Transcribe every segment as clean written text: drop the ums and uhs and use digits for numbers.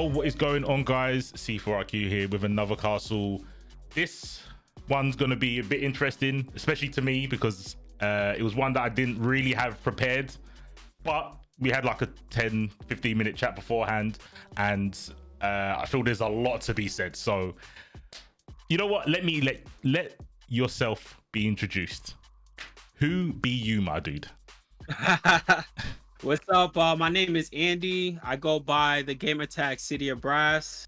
Yo, what is going on, guys? C4RQ here with another castle. This one's going to be a bit interesting, especially to me, because it was one that I didn't really have prepared, but we had like a 10-15 minute chat beforehand, and I feel there's a lot to be said. So you know what, let yourself be introduced. Who be you, my dude? What's up? My name is Andy. I go by the gamer tag CitiOfBrass.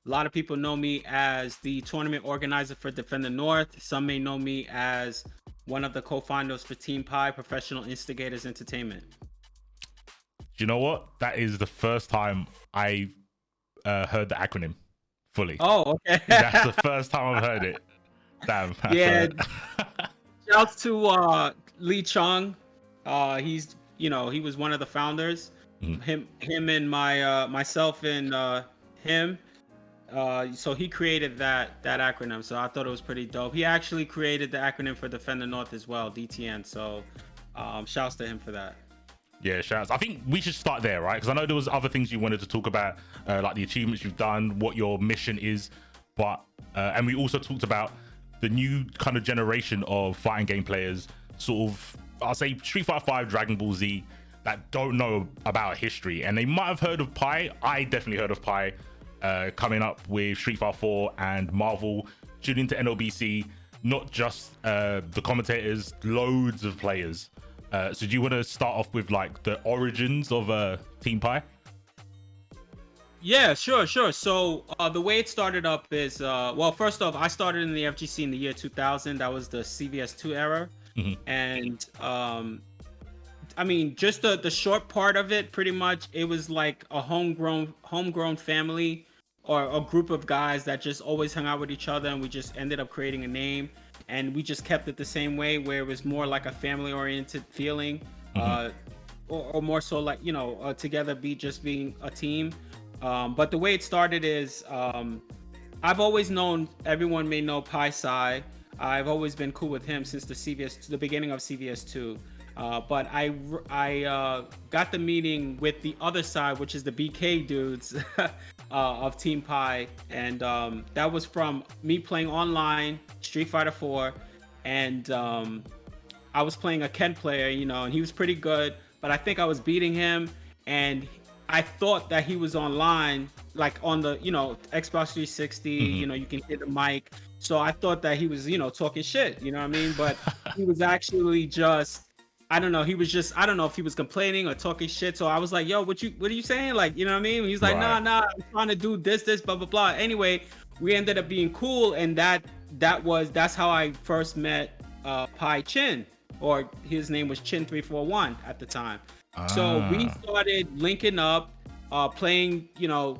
A lot of people know me as the tournament organizer for Defend the North. Some may know me as one of the co-founders for Team Pi, Professional Instigators Entertainment. You know what? That is the first time I heard the acronym fully. Oh, okay. That's the first time I've heard it. Damn. Yeah. Shouts to Lee Chung. He was one of the founders. Him and myself and him. So he created that acronym. So I thought it was pretty dope. He actually created the acronym for Defend the North as well, DTN. So shouts to him for that. Yeah, shouts. I think we should start there, right? Because I know there was other things you wanted to talk about, like the achievements you've done, what your mission is, but and we also talked about the new kind of generation of fighting game players, sort of, I'll say Street Fighter 5, Dragon Ball Z, that don't know about history, and they might have heard of Pi. I definitely heard of Pi, coming up with Street Fighter 4 and Marvel, tuning into NLBC, not just the commentators, loads of players. So do you want to start off with like the origins of Team Pi? Yeah, sure. So the way it started up is, well, first off, I started in the FGC in the year 2000. That was the CVS2 era. And I mean, just the short part of it, pretty much, it was like a homegrown family or a group of guys that just always hung out with each other, and we just ended up creating a name, and we just kept it the same way, where it was more like a family-oriented feeling, or more so like, together being a team. But the way it started is, I've always known, everyone may know Pi Sai. I've always been cool with him since the beginning of CVS2. But I got the meeting with the other side, which is the BK dudes of Team Pi, and that was from me playing online Street Fighter 4, and I was playing a Ken player, and he was pretty good, but I think I was beating him, and I thought that he was online, like on the Xbox 360. You can hear the mic, so I thought that he was talking shit, you know what I mean? But he was actually just, I don't know, I don't know if he was complaining or talking shit. So I was like, yo, what are you saying? Like, you know what I mean? He's like, Right. nah, I'm trying to do this, blah, blah, blah. Anyway, we ended up being cool, and that's how I first met Pai Chin, or his name was Chin341 at the time. So we started linking up, playing,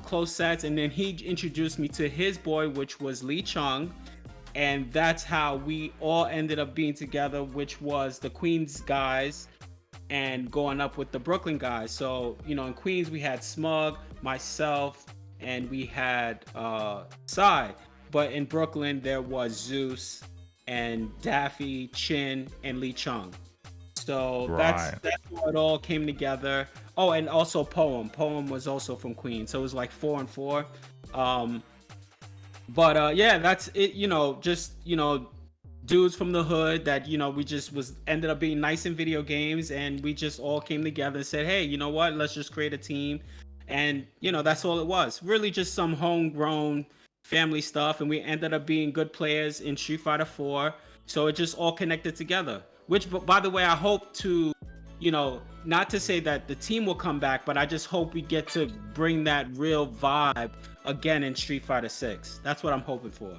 close sets, and then he introduced me to his boy, which was Lee Chung. And that's how we all ended up being together, which was the Queens guys and going up with the Brooklyn guys. So, in Queens, we had Smug, myself, and we had Sai. But in Brooklyn, there was Zeus and Daffy, Chin, and Lee Chung. So that's how it all came together. Oh, and also Poem. Poem was also from Queens. So it was like 4 and 4. But yeah, that's it. Just dudes from the hood that we just ended up being nice in video games, and we just all came together and said, hey, you know what? Let's just create a team, and that's all it was. Really, just some homegrown family stuff, and we ended up being good players in Street Fighter 4. So it just all connected together. Which, by the way, I hope to, not to say that the team will come back, but I just hope we get to bring that real vibe again in Street Fighter 6. That's what I'm hoping for.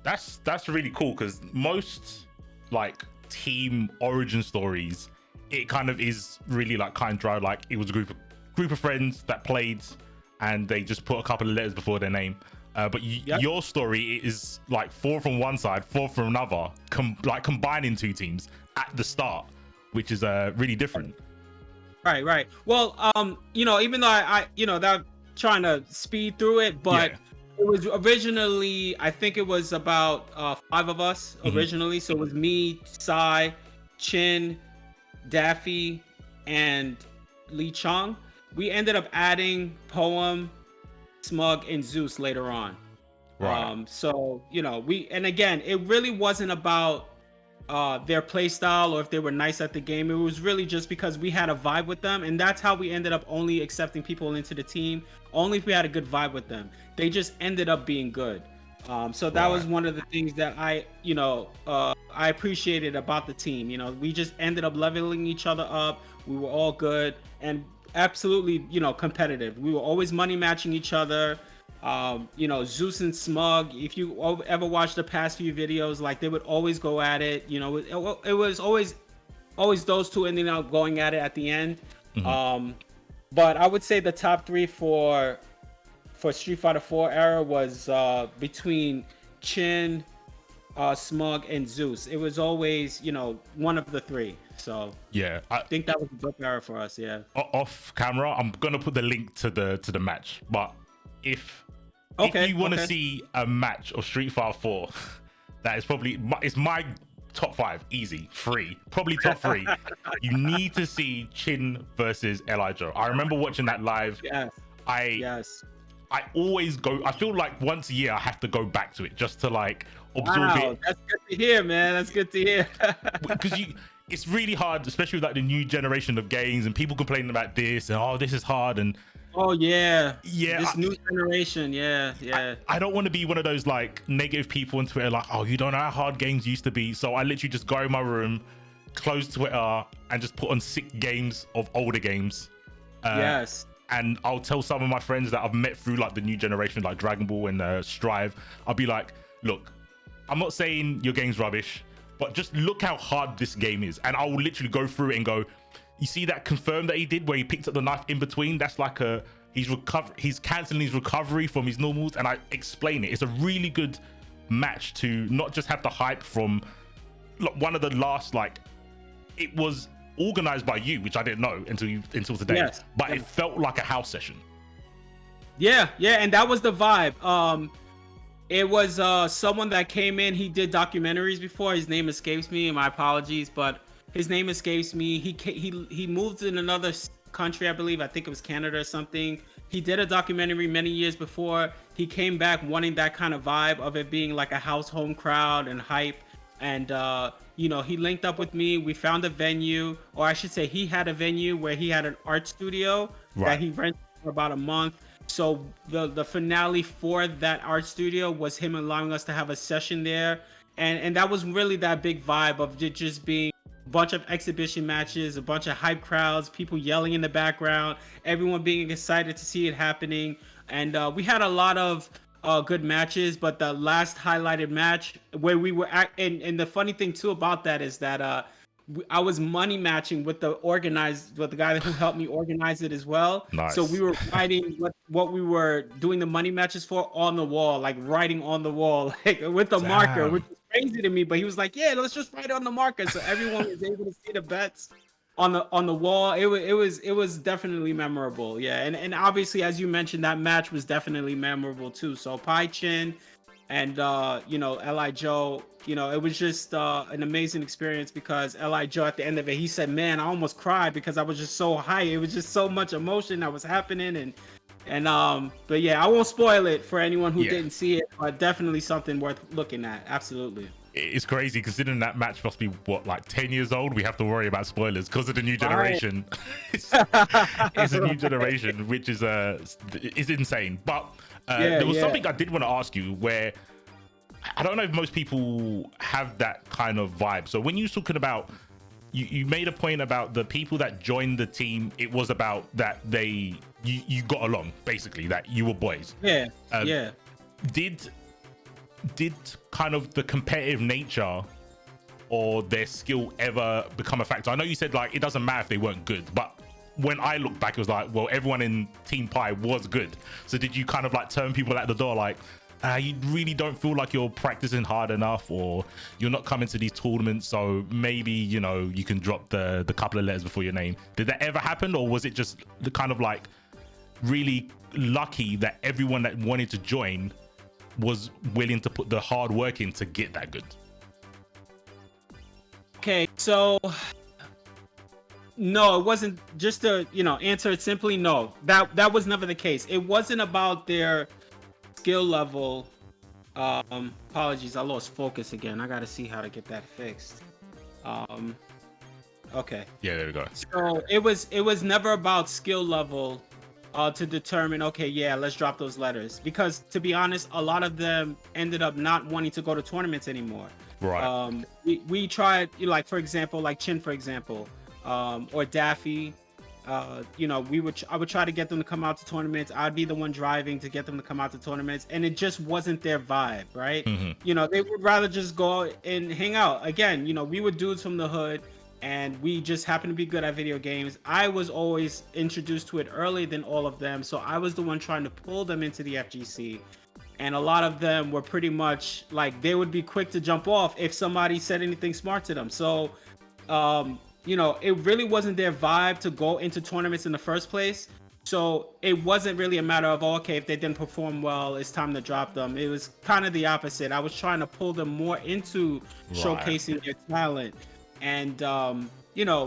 That's really cool, because most like team origin stories, it kind of is really like kind of dry. Like, it was a group of friends that played, and they just put a couple of letters before their name. But your story is like 4 from one side, 4 from another, combining two teams at the start, which is really different. Right. Well, even though I that trying to speed through it, but it was originally, I think it was about 5 of us originally. So it was me, Sai, Chin, Daffy, and Lee Chung. We ended up adding Poem Smug, and Zeus later on. Right. So and again, it really wasn't about their play style or if they were nice at the game. It was really just because we had a vibe with them, and that's how we ended up only accepting people into the team. Only if we had a good vibe with them. They just ended up being good. So that was one of the things that I appreciated about the team. We just ended up leveling each other up. We were all good and absolutely, competitive. We were always money matching each other. Zeus and Smug, if you ever watched the past few videos, like they would always go at it. It was always those two ending up going at it at the end. But I would say the top three for Street Fighter 4 era was between Chin, Smug, and Zeus. It was always, one of the three. So yeah, I think that was a good era for us. Yeah. Off camera, I'm gonna put the link to the match. But if you want to see a match of Street Fighter 4, that is probably it's my top 5, easy, 3, probably top 3. You need to see Chin versus Elijah. I remember watching that live. Yes. I always go. I feel like once a year I have to go back to it just to like absorb it. That's good to hear, man. That's good to hear. Because it's really hard, especially with like the new generation of games and people complaining about this and this is hard and this new generation. I don't want to be one of those like negative people on Twitter like, you don't know how hard games used to be. So I literally just go in my room, close Twitter, and just put on 6 games of older games. Yes. And I'll tell some of my friends that I've met through like the new generation, like Dragon Ball and Strive. I'll be like, look, I'm not saying your game's rubbish, but just look how hard this game is. And I'll literally go through it and go, you see that confirm that he did where he picked up the knife in between? That's like he's canceling his recovery from his normals. And I explain it. It's a really good match to not just have the hype from one of the last, it was organized by you, which I didn't know until today, but it felt like a house session. And that was the vibe. It was someone that came in. He did documentaries before. His name escapes me, and my apologies, but his name escapes me. He moved in another country, I believe. I think it was Canada or something. He did a documentary many years before. He came back wanting that kind of vibe of it being like a house home crowd and hype. And he linked up with me. We found a venue, or I should say he had a venue where he had an art studio that he rented for about a month. So the finale for that art studio was him allowing us to have a session there. And that was really that big vibe of it just being a bunch of exhibition matches, a bunch of hype crowds, people yelling in the background, everyone being excited to see it happening. And we had a lot of good matches, but the last highlighted match where we were at, and the funny thing too about that is that I was money matching with the guy who helped me organize it as well. Nice. So we were writing what we were doing the money matches for on the wall, like writing on the wall, like with the marker, which was crazy to me. But he was like, "Yeah, let's just write it on the marker," so everyone was able to see the bets on the wall. It was definitely memorable. And obviously, as you mentioned, that match was definitely memorable too. So Pai Chin and Li Joe, it was just an amazing experience because Li Joe at the end of it, he said, "Man, I almost cried because I was just so high. It was just so much emotion that was happening." But yeah, I won't spoil it for anyone who didn't see it, but definitely something worth looking at. Absolutely. It's crazy considering that match must be 10 years old. We have to worry about spoilers because of the new generation. It's a new generation, which is insane. But there was something I did want to ask you where I don't know if most people have that kind of vibe. So when you're talking about, you made a point about the people that joined the team. It was about that you got along, basically, that you were boys. Did kind of the competitive nature or their skill ever become a factor? I know you said like it doesn't matter if they weren't good, but when I look back, it was like, well, everyone in Team Pi was good. So did you kind of like turn people at the door like, you really don't feel like you're practicing hard enough, or you're not coming to these tournaments, so maybe you can drop the couple of letters before your name? Did that ever happen, or was it just the kind of like really lucky that everyone that wanted to join was willing to put the hard work in to get that good? Okay, so No, it wasn't. Just to answer it simply, no. That was never the case. It wasn't about their skill level. Apologies, I lost focus again. I gotta see how to get that fixed. Okay. Yeah, there we go. So it was never about skill level, to determine, okay, yeah, let's drop those letters. Because to be honest, a lot of them ended up not wanting to go to tournaments anymore. Right. We tried, like for example, like Chin, for example, or Daffy. I would try to get them to come out to tournaments. I'd be the one driving to get them to come out to tournaments, and it just wasn't their vibe, right? They would rather just go out and hang out. Again, we were dudes from the hood, and we just happened to be good at video games. I was always introduced to it earlier than all of them, so I was the one trying to pull them into the FGC. And a lot of them were pretty much like, they would be quick to jump off if somebody said anything smart to them. So it really wasn't their vibe to go into tournaments in the first place. So it wasn't really a matter of, okay, if they didn't perform well, it's time to drop them. It was kind of the opposite. I was trying to pull them more into showcasing their talent. And,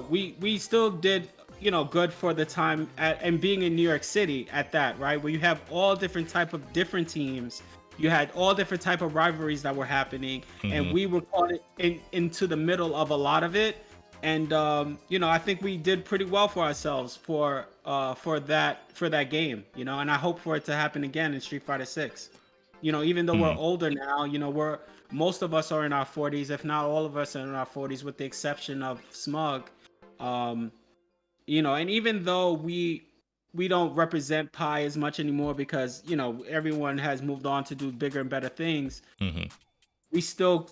we still did, good for the time and being in New York City at that, right? Where you have all different type of different teams. You had all different type of rivalries that were happening. And we were caught into the middle of a lot of it. And I think we did pretty well for ourselves for that game, and I hope for it to happen again in Street Fighter 6. Even though we're older now, most of us are in our 40s, if not all of us are in our 40s, with the exception of Smug. And even though we don't represent Pi as much anymore because everyone has moved on to do bigger and better things, we still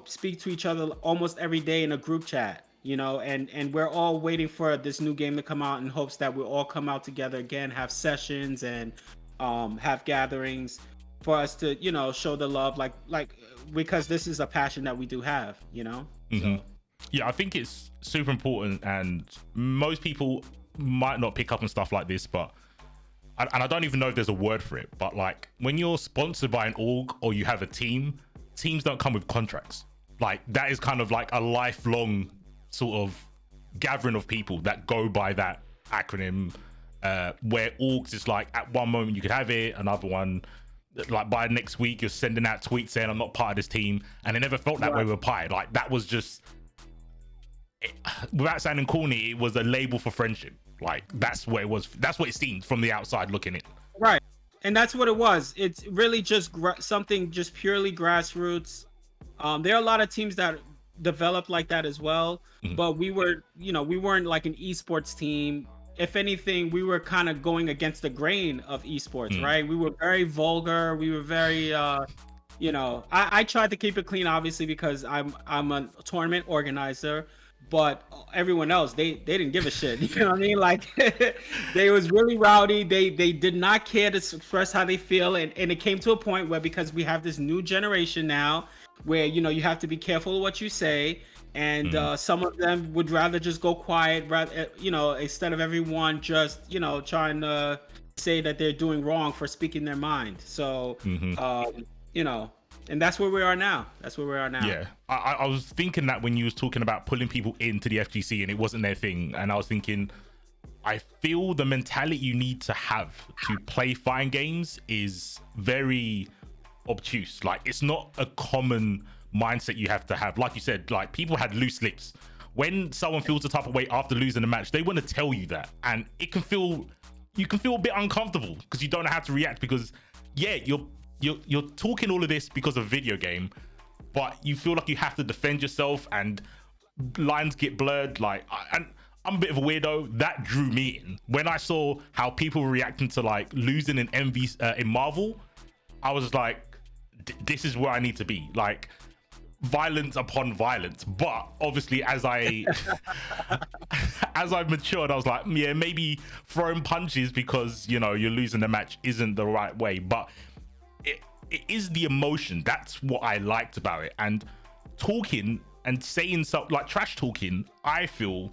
speak to each other almost every day in a group chat. And we're all waiting for this new game to come out in hopes that we'll all come out together again, have sessions and have gatherings for us to, show the love, like because this is a passion that we do have, So. Yeah, I think it's super important, and most people might not pick up on stuff like this, but and I don't even know if there's a word for it, but like when you're sponsored by an org or you have a team, teams don't come with contracts. Like that is kind of like a lifelong sort of gathering of people that go by that acronym, where orgs is like at one moment you could have it, another one like by next week you're sending out tweets saying I'm not part of this team, and it never felt that way with Pi. Like that was just without sounding corny, it was a label for friendship. Like that's what it was, that's what it seemed from the outside looking in. Right, and that's what it was. It's really just something just purely grassroots. There are a lot of teams that developed like that as well, but we were, we weren't like an esports team. If anything, we were kind of going against the grain of esports, right? We were very vulgar. We were very, I tried to keep it clean, obviously, because I'm a tournament organizer, but everyone else, they didn't give a shit. You know what I mean? Like they was really rowdy. They did not care to express how they feel. And it came to a point where, because we have this new generation now, where you have to be careful of what you say, and some of them would rather just go quiet, instead of everyone just trying to say that they're doing wrong for speaking their mind. So and that's where we are now. Yeah, I was thinking that when you was talking about pulling people into the FGC and it wasn't their thing, and I was thinking, I feel the mentality you need to have to play fighting games is very obtuse. Like it's not a common mindset you have to have. Like you said, like people had loose lips. When someone feels the type of way after losing a match, they want to tell you that, and you can feel a bit uncomfortable because you don't know how to react, because you're talking all of this because of video game, but you feel like you have to defend yourself and lines get blurred. Like, and I'm a bit of a weirdo. That drew me in. When I saw how people were reacting to like losing in MV in Marvel, I was like, this is where I need to be. Like violence upon violence. But obviously, as I've matured, I was like, yeah, maybe throwing punches because you're losing the match isn't the right way. But it is the emotion. That's what I liked about it. And talking and saying something like trash talking, I feel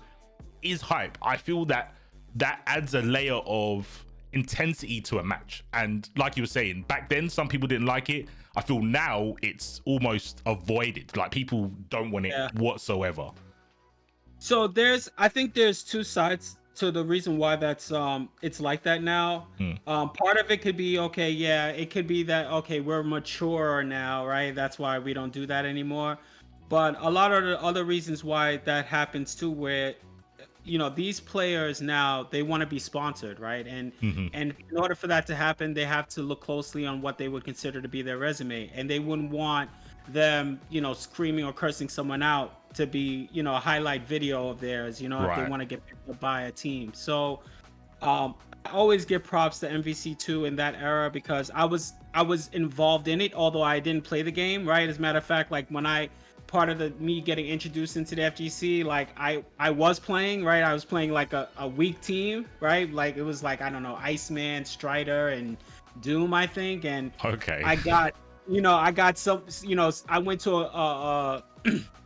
is hype. I feel that adds a layer of intensity to a match. And like you were saying, back then some people didn't like it. I feel now it's almost avoided. Like people don't want it whatsoever. So I think there's two sides to the reason why that's it's like that now. Part of it could be okay, yeah, it could be that okay, we're mature now, right? That's why we don't do that anymore. But a lot of the other reasons why that happens too, where these players now they want to be sponsored, right? And in order for that to happen, they have to look closely on what they would consider to be their resume, and they wouldn't want them screaming or cursing someone out to be a highlight video of theirs, if they want to get picked up by a team. So I always give props to MVC2 in that era because I was involved in it, although I didn't play the game, right? As a matter of fact, like when part of me getting introduced into the FGC, like I was playing, right? I was playing like a weak team, right? Like it was like, I don't know, Iceman, Strider, and Doom, I think. And okay, I got some, I went to a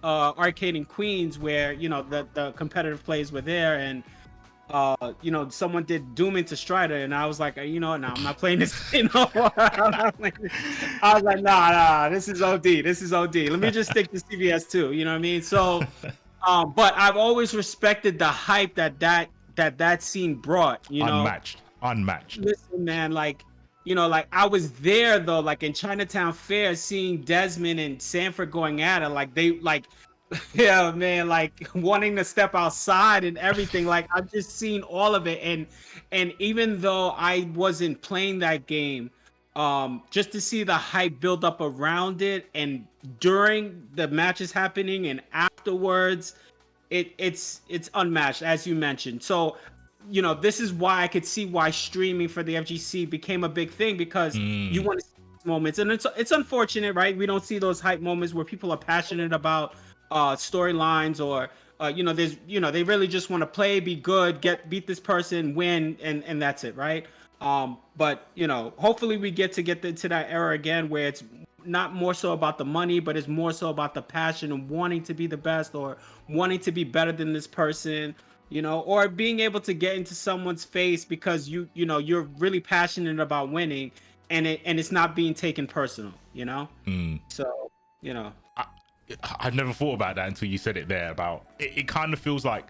arcade in Queens where the competitive plays were there, and someone did Doom into Strider, and I was like, no, I'm not playing this thing no more. I was like, nah, this is OD. Let me just stick to CVS too. You know what I mean? So, but I've always respected the hype that scene brought. Unmatched. Listen, man, like I was there though, like in Chinatown Fair, seeing Desmond and Sanford going at it, like they yeah, man, like wanting to step outside and everything. Like I've just seen all of it, and even though I wasn't playing that game, just to see the hype build up around it, and during the matches happening and afterwards, it's unmatched, as you mentioned. So this is why I could see why streaming for the FGC became a big thing, because you want to see these moments, and it's unfortunate, right? We don't see those hype moments where people are passionate about storylines, or they really just want to play, be good, beat this person, win, and that's it, right? But hopefully we get to that era again where it's not more so about the money, but it's more so about the passion and wanting to be the best, or wanting to be better than this person, or being able to get into someone's face because you're really passionate about winning, and it's not being taken personal, So I've never thought about that until you said it there. About it kind of feels like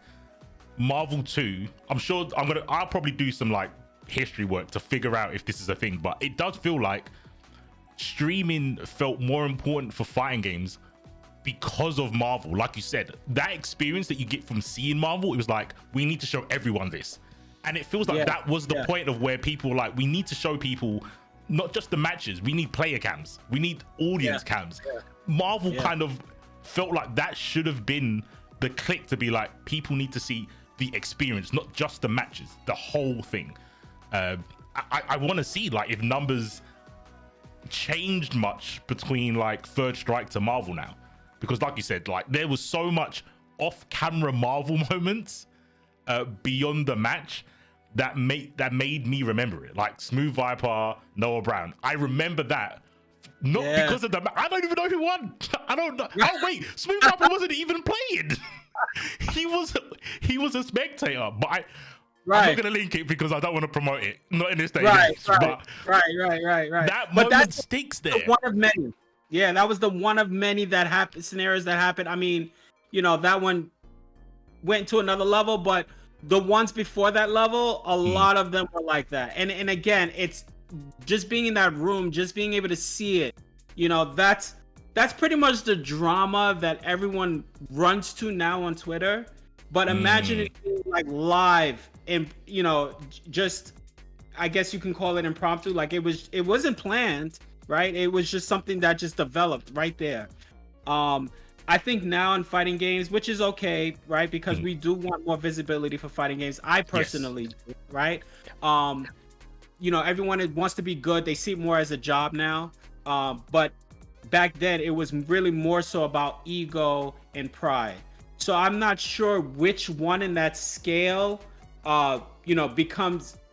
Marvel 2. I'm sure I'll probably do some like history work to figure out if this is a thing, but it does feel like streaming felt more important for fighting games because of Marvel. Like you said, that experience that you get from seeing Marvel, it was like, we need to show everyone this, and it feels like that was the point of where people like, we need to show people not just the matches, we need player cams, we need audience cams. Marvel kind of felt like that should have been the click to be like, people need to see the experience, not just the matches, the whole thing. I want to see like if numbers changed much between like Third Strike to Marvel now, because like you said, like there was so much off-camera Marvel moments beyond the match that made me remember it. Like Smooth Viper, Noah Brown, I remembe that. Not because of the I don't even know who won. I don't know. Oh wait, Smooth Viper wasn't even playing. he was a spectator, but I'm not gonna link it because I don't want to promote it. Not in this day. Right. That moment sticks there. One of many. Yeah, that was the one of many scenarios that happened. I mean, that one went to another level, but the ones before that level, a lot of them were like that. And again, it's just being in that room, just being able to see it, that's pretty much the drama that everyone runs to now on Twitter. But imagine it being like live and just, I guess you can call it impromptu. Like it wasn't planned, right? It was just something that just developed right there. I think now in fighting games, which is okay, right? Because we do want more visibility for fighting games. I personally do, right? Everyone wants to be good. They see it more as a job now. But back then, it was really more so about ego and pride. So I'm not sure which one in that scale,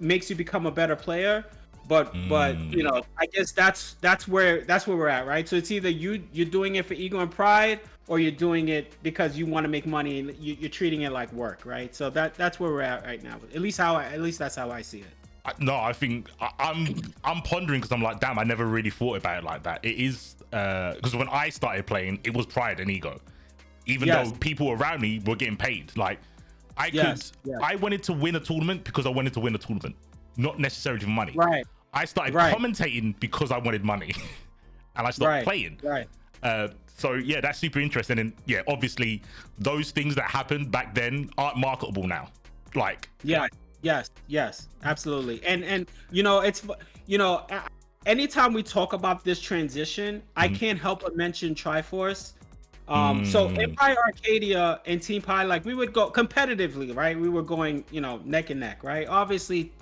makes you become a better player. But I guess that's where we're at, right? So it's either you're doing it for ego and pride, or you're doing it because you want to make money and you're treating it like work, right? So that's where we're at right now. At least that's how I see it. No, I think I'm pondering because I'm like, damn, I never really thought about it like that. It is because when I started playing, it was pride and ego. even though people around me were getting paid. Like I wanted to win a tournament because I wanted to win a tournament, not necessarily for money. Right. I started commentating because I wanted money, and I stopped playing. Right. So yeah, that's super interesting. And yeah, obviously those things that happened back then aren't marketable now. Like yes, absolutely. And you know, it's, you know, anytime we talk about this transition, I can't help but mention Triforce. So Empire Arcadia and Team Pi, like we would go competitively, right? We were going, you know, neck and neck, right? Obviously,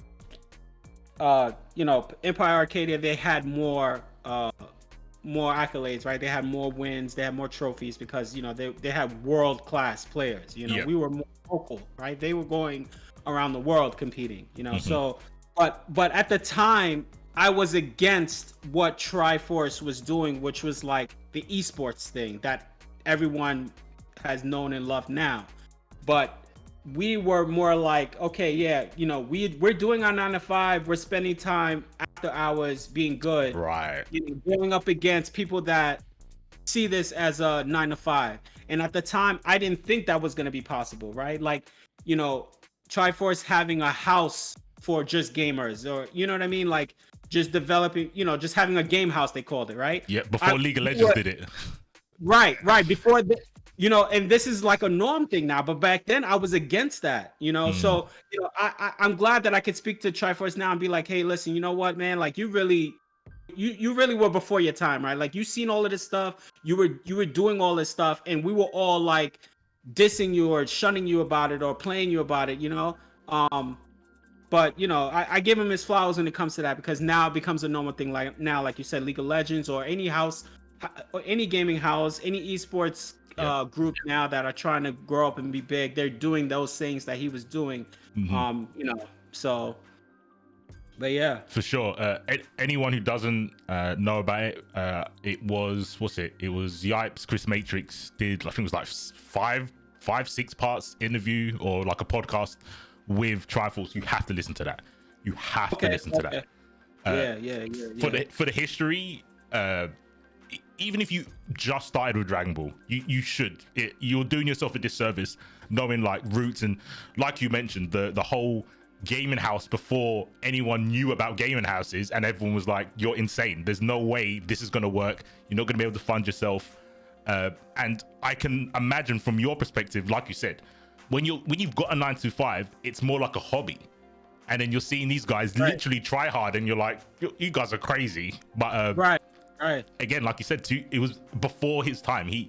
you know, Empire Arcadia, they had more accolades, right? They had more wins, they had more trophies because, you know, they had world-class players. You know, we were more local, right? They were going around the world competing, you know. So but at the time I was against what Triforce was doing, which was like the esports thing that everyone has known and loved now. But we were more like, okay, yeah, you know, we're doing our 9 to 5, we're spending time after hours being good, right, you know, going up against people that see this as a 9 to 5. And at the time I didn't think that was going to be possible, right? Like, you know, Triforce having a house for just gamers, or you know what I mean, like just developing, you know, just having a game house, they called it, right? Yeah, before League of Legends did it. Right, before you know, and this is like a norm thing now, but back then I was against that, you know. So, you know, I'm glad that I could speak to Triforce now and be like, hey, listen, you know what, man, like you really were before your time, right? Like you seen all of this stuff, you were doing all this stuff, and we were all like dissing you or shunning you about it or playing you about it, you know. But you know, I give him his flowers when it comes to that, because now it becomes a normal thing. Like now, like you said, League of Legends or any house, or any gaming house, any esports group now that are trying to grow up and be big, they're doing those things that he was doing. You know, so. But yeah, for sure. Anyone who doesn't know about it, it was it was Yipes. Chris Matrix did, I think it was like five, 6 parts interview or like a podcast with Triforce. You have to listen to that. You have to listen to that. Yeah. For the history, even if you just started with Dragon Ball, you should. You're doing yourself a disservice knowing like roots, and like you mentioned, the whole gaming house before anyone knew about gaming houses, and everyone was like, you're insane, there's no way this is going to work, you're not going to be able to fund yourself. And I can imagine from your perspective, like you said, when you've got a 9 to 5, it's more like a hobby, and then you're seeing these guys literally try hard, and you're like, you guys are crazy. But right again, like you said, it was before his time. He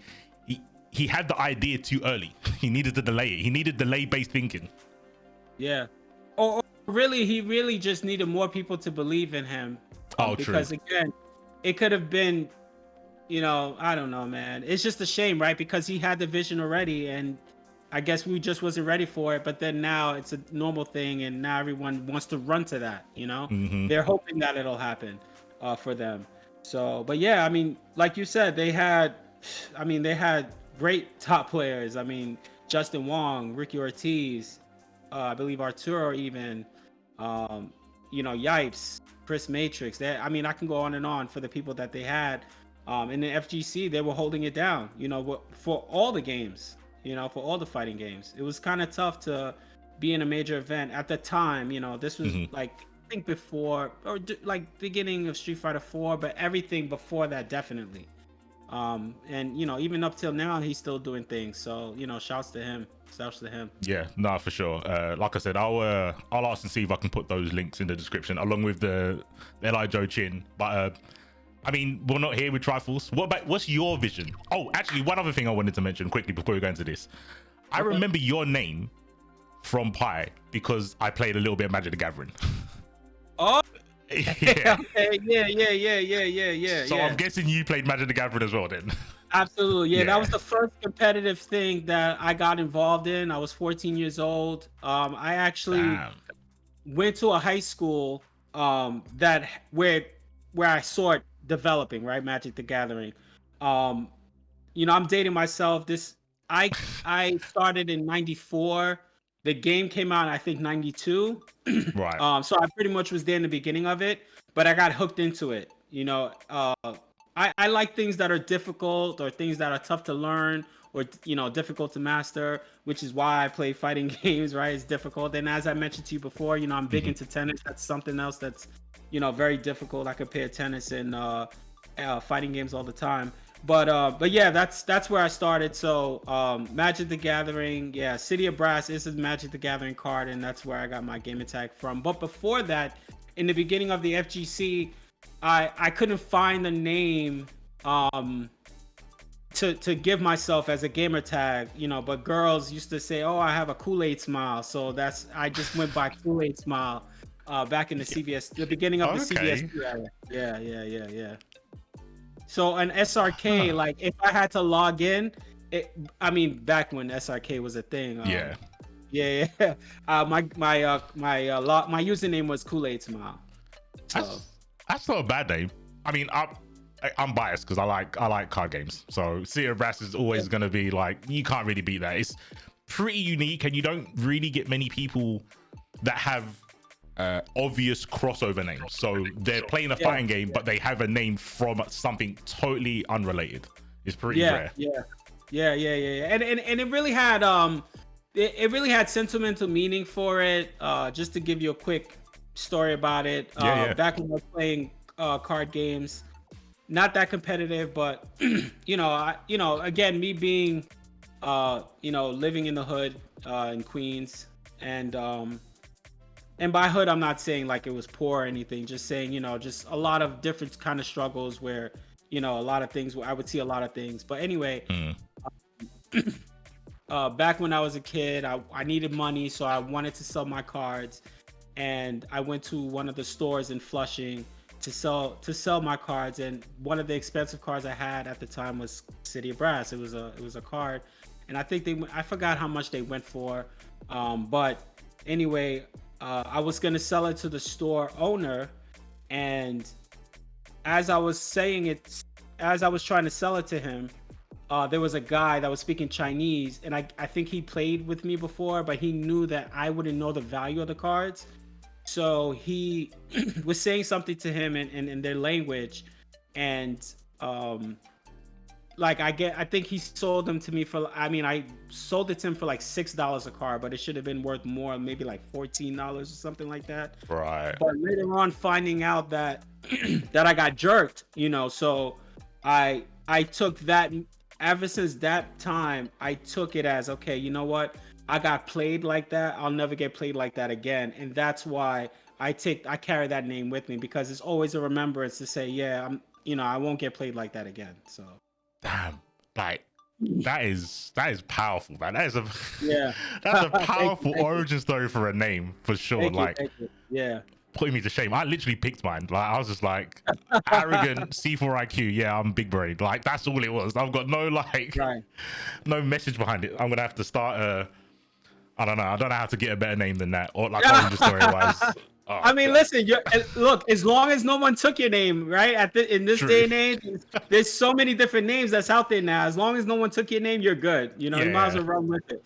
had the idea too early. He needed to delay it. He needed delay-based thinking. Yeah. Or really, he really just needed more people to believe in him. Because again, it could have been, you know, I don't know, man. It's just a shame, right? Because he had the vision already, and I guess we just wasn't ready for it. But then now it's a normal thing, and now everyone wants to run to that, you know? They're hoping that it'll happen for them. So, but yeah, I mean, like you said, they had great top players. I mean, Justin Wong, Ricky Ortiz, I believe Arturo even, you know, Yipes, Chris Matrix. I mean, I can go on and on for the people that they had. In the FGC, they were holding it down, you know, for all the games, you know, for all the fighting games. It was kind of tough to be in a major event at the time. You know, this was like, I think before, or like beginning of Street Fighter 4, but everything before that, definitely. And you know, even up till now, he's still doing things. So, you know, shouts to him. Yeah, no, for sure. Like I said, I'll ask and see if I can put those links in the description along with the Li Joe Chin. But I mean, we're not here with Triforce. What's your vision? Oh, actually, one other thing I wanted to mention quickly before we go into this. I remember your name from Pi because I played a little bit of Magic the Gathering. Oh, yeah. Okay. Yeah. So I'm guessing you played Magic the Gathering as well then. Absolutely. Yeah, that was the first competitive thing that I got involved in. I was 14 years old. I actually went to a high school that where I saw it developing, right? Magic the Gathering. You know, I'm dating myself. I started in 94. The game came out, I think, 92. Right. So I pretty much was there in the beginning of it, but I got hooked into it. You know, I like things that are difficult or things that are tough to learn or difficult to master, which is why I play fighting games, right? It's difficult. And as I mentioned to you before, I'm big into tennis. That's something else that's very difficult. I compare tennis and fighting games all the time. But yeah, that's where I started. So Magic the Gathering, yeah, City of Brass is a Magic the Gathering card, and that's where I got my gamer tag from. But before that, in the beginning of the FGC, I couldn't find the name to give myself as a gamer tag, but girls used to say, "Oh, I have a Kool-Aid smile," so I just went by Kool-Aid smile back in the beginning of the CVS era. Yeah. So an SRK, like if I had to log in, back when SRK was a thing. Yeah. My username was Kool-Aid Smile. So that's not a bad name. I mean, I'm biased because I like card games. So CitiOfBrass is always going to be like, you can't really beat that. It's pretty unique, and you don't really get many people that have obvious crossover names. So they're playing a fighting game, but they have a name from something totally unrelated. It's pretty rare. Yeah. And it really had it really had sentimental meaning for it. Just to give you a quick story about it. Back when I was playing card games, not that competitive, but again, me being living in the hood in Queens, and by hood I'm not saying like it was poor or anything, just saying just a lot of different kind of struggles where a lot of things I would see a lot of things. But anyway, back when I was a kid, I needed money, so I wanted to sell my cards, and I went to one of the stores in Flushing to sell my cards, and one of the expensive cards I had at the time was City of Brass. It was a card, and I think I forgot how much they went for, but anyway, I was gonna sell it to the store owner, and as I was trying to sell it to him, there was a guy that was speaking Chinese, and I think he played with me before, but he knew that I wouldn't know the value of the cards. So he was saying something to him in their language, and I think he sold them to me for, I sold it to him for like $6 a card, but it should have been worth more, maybe like $14 or something like that. Right. But later on, finding out that that I got jerked, so I took that. Ever since that time, I took it as, okay, you know what? I got played like that. I'll never get played like that again. And that's why I carry that name with me, because it's always a remembrance to say, yeah, I won't get played like that again. So damn, like that is powerful, man. That's a powerful origin story for a name, for sure. Thank you. Yeah. Putting me to shame. I literally picked mine. Like I was just like arrogant C4 IQ. Yeah, I'm big brain. Like that's all it was. I've got no no message behind it. I'm gonna have to start I don't know how to get a better name than that, or like origin story wise. Oh, listen, look, as long as no one took your name, right? In this day and age, there's so many different names that's out there now. As long as no one took your name, you're good. You might as well run with it.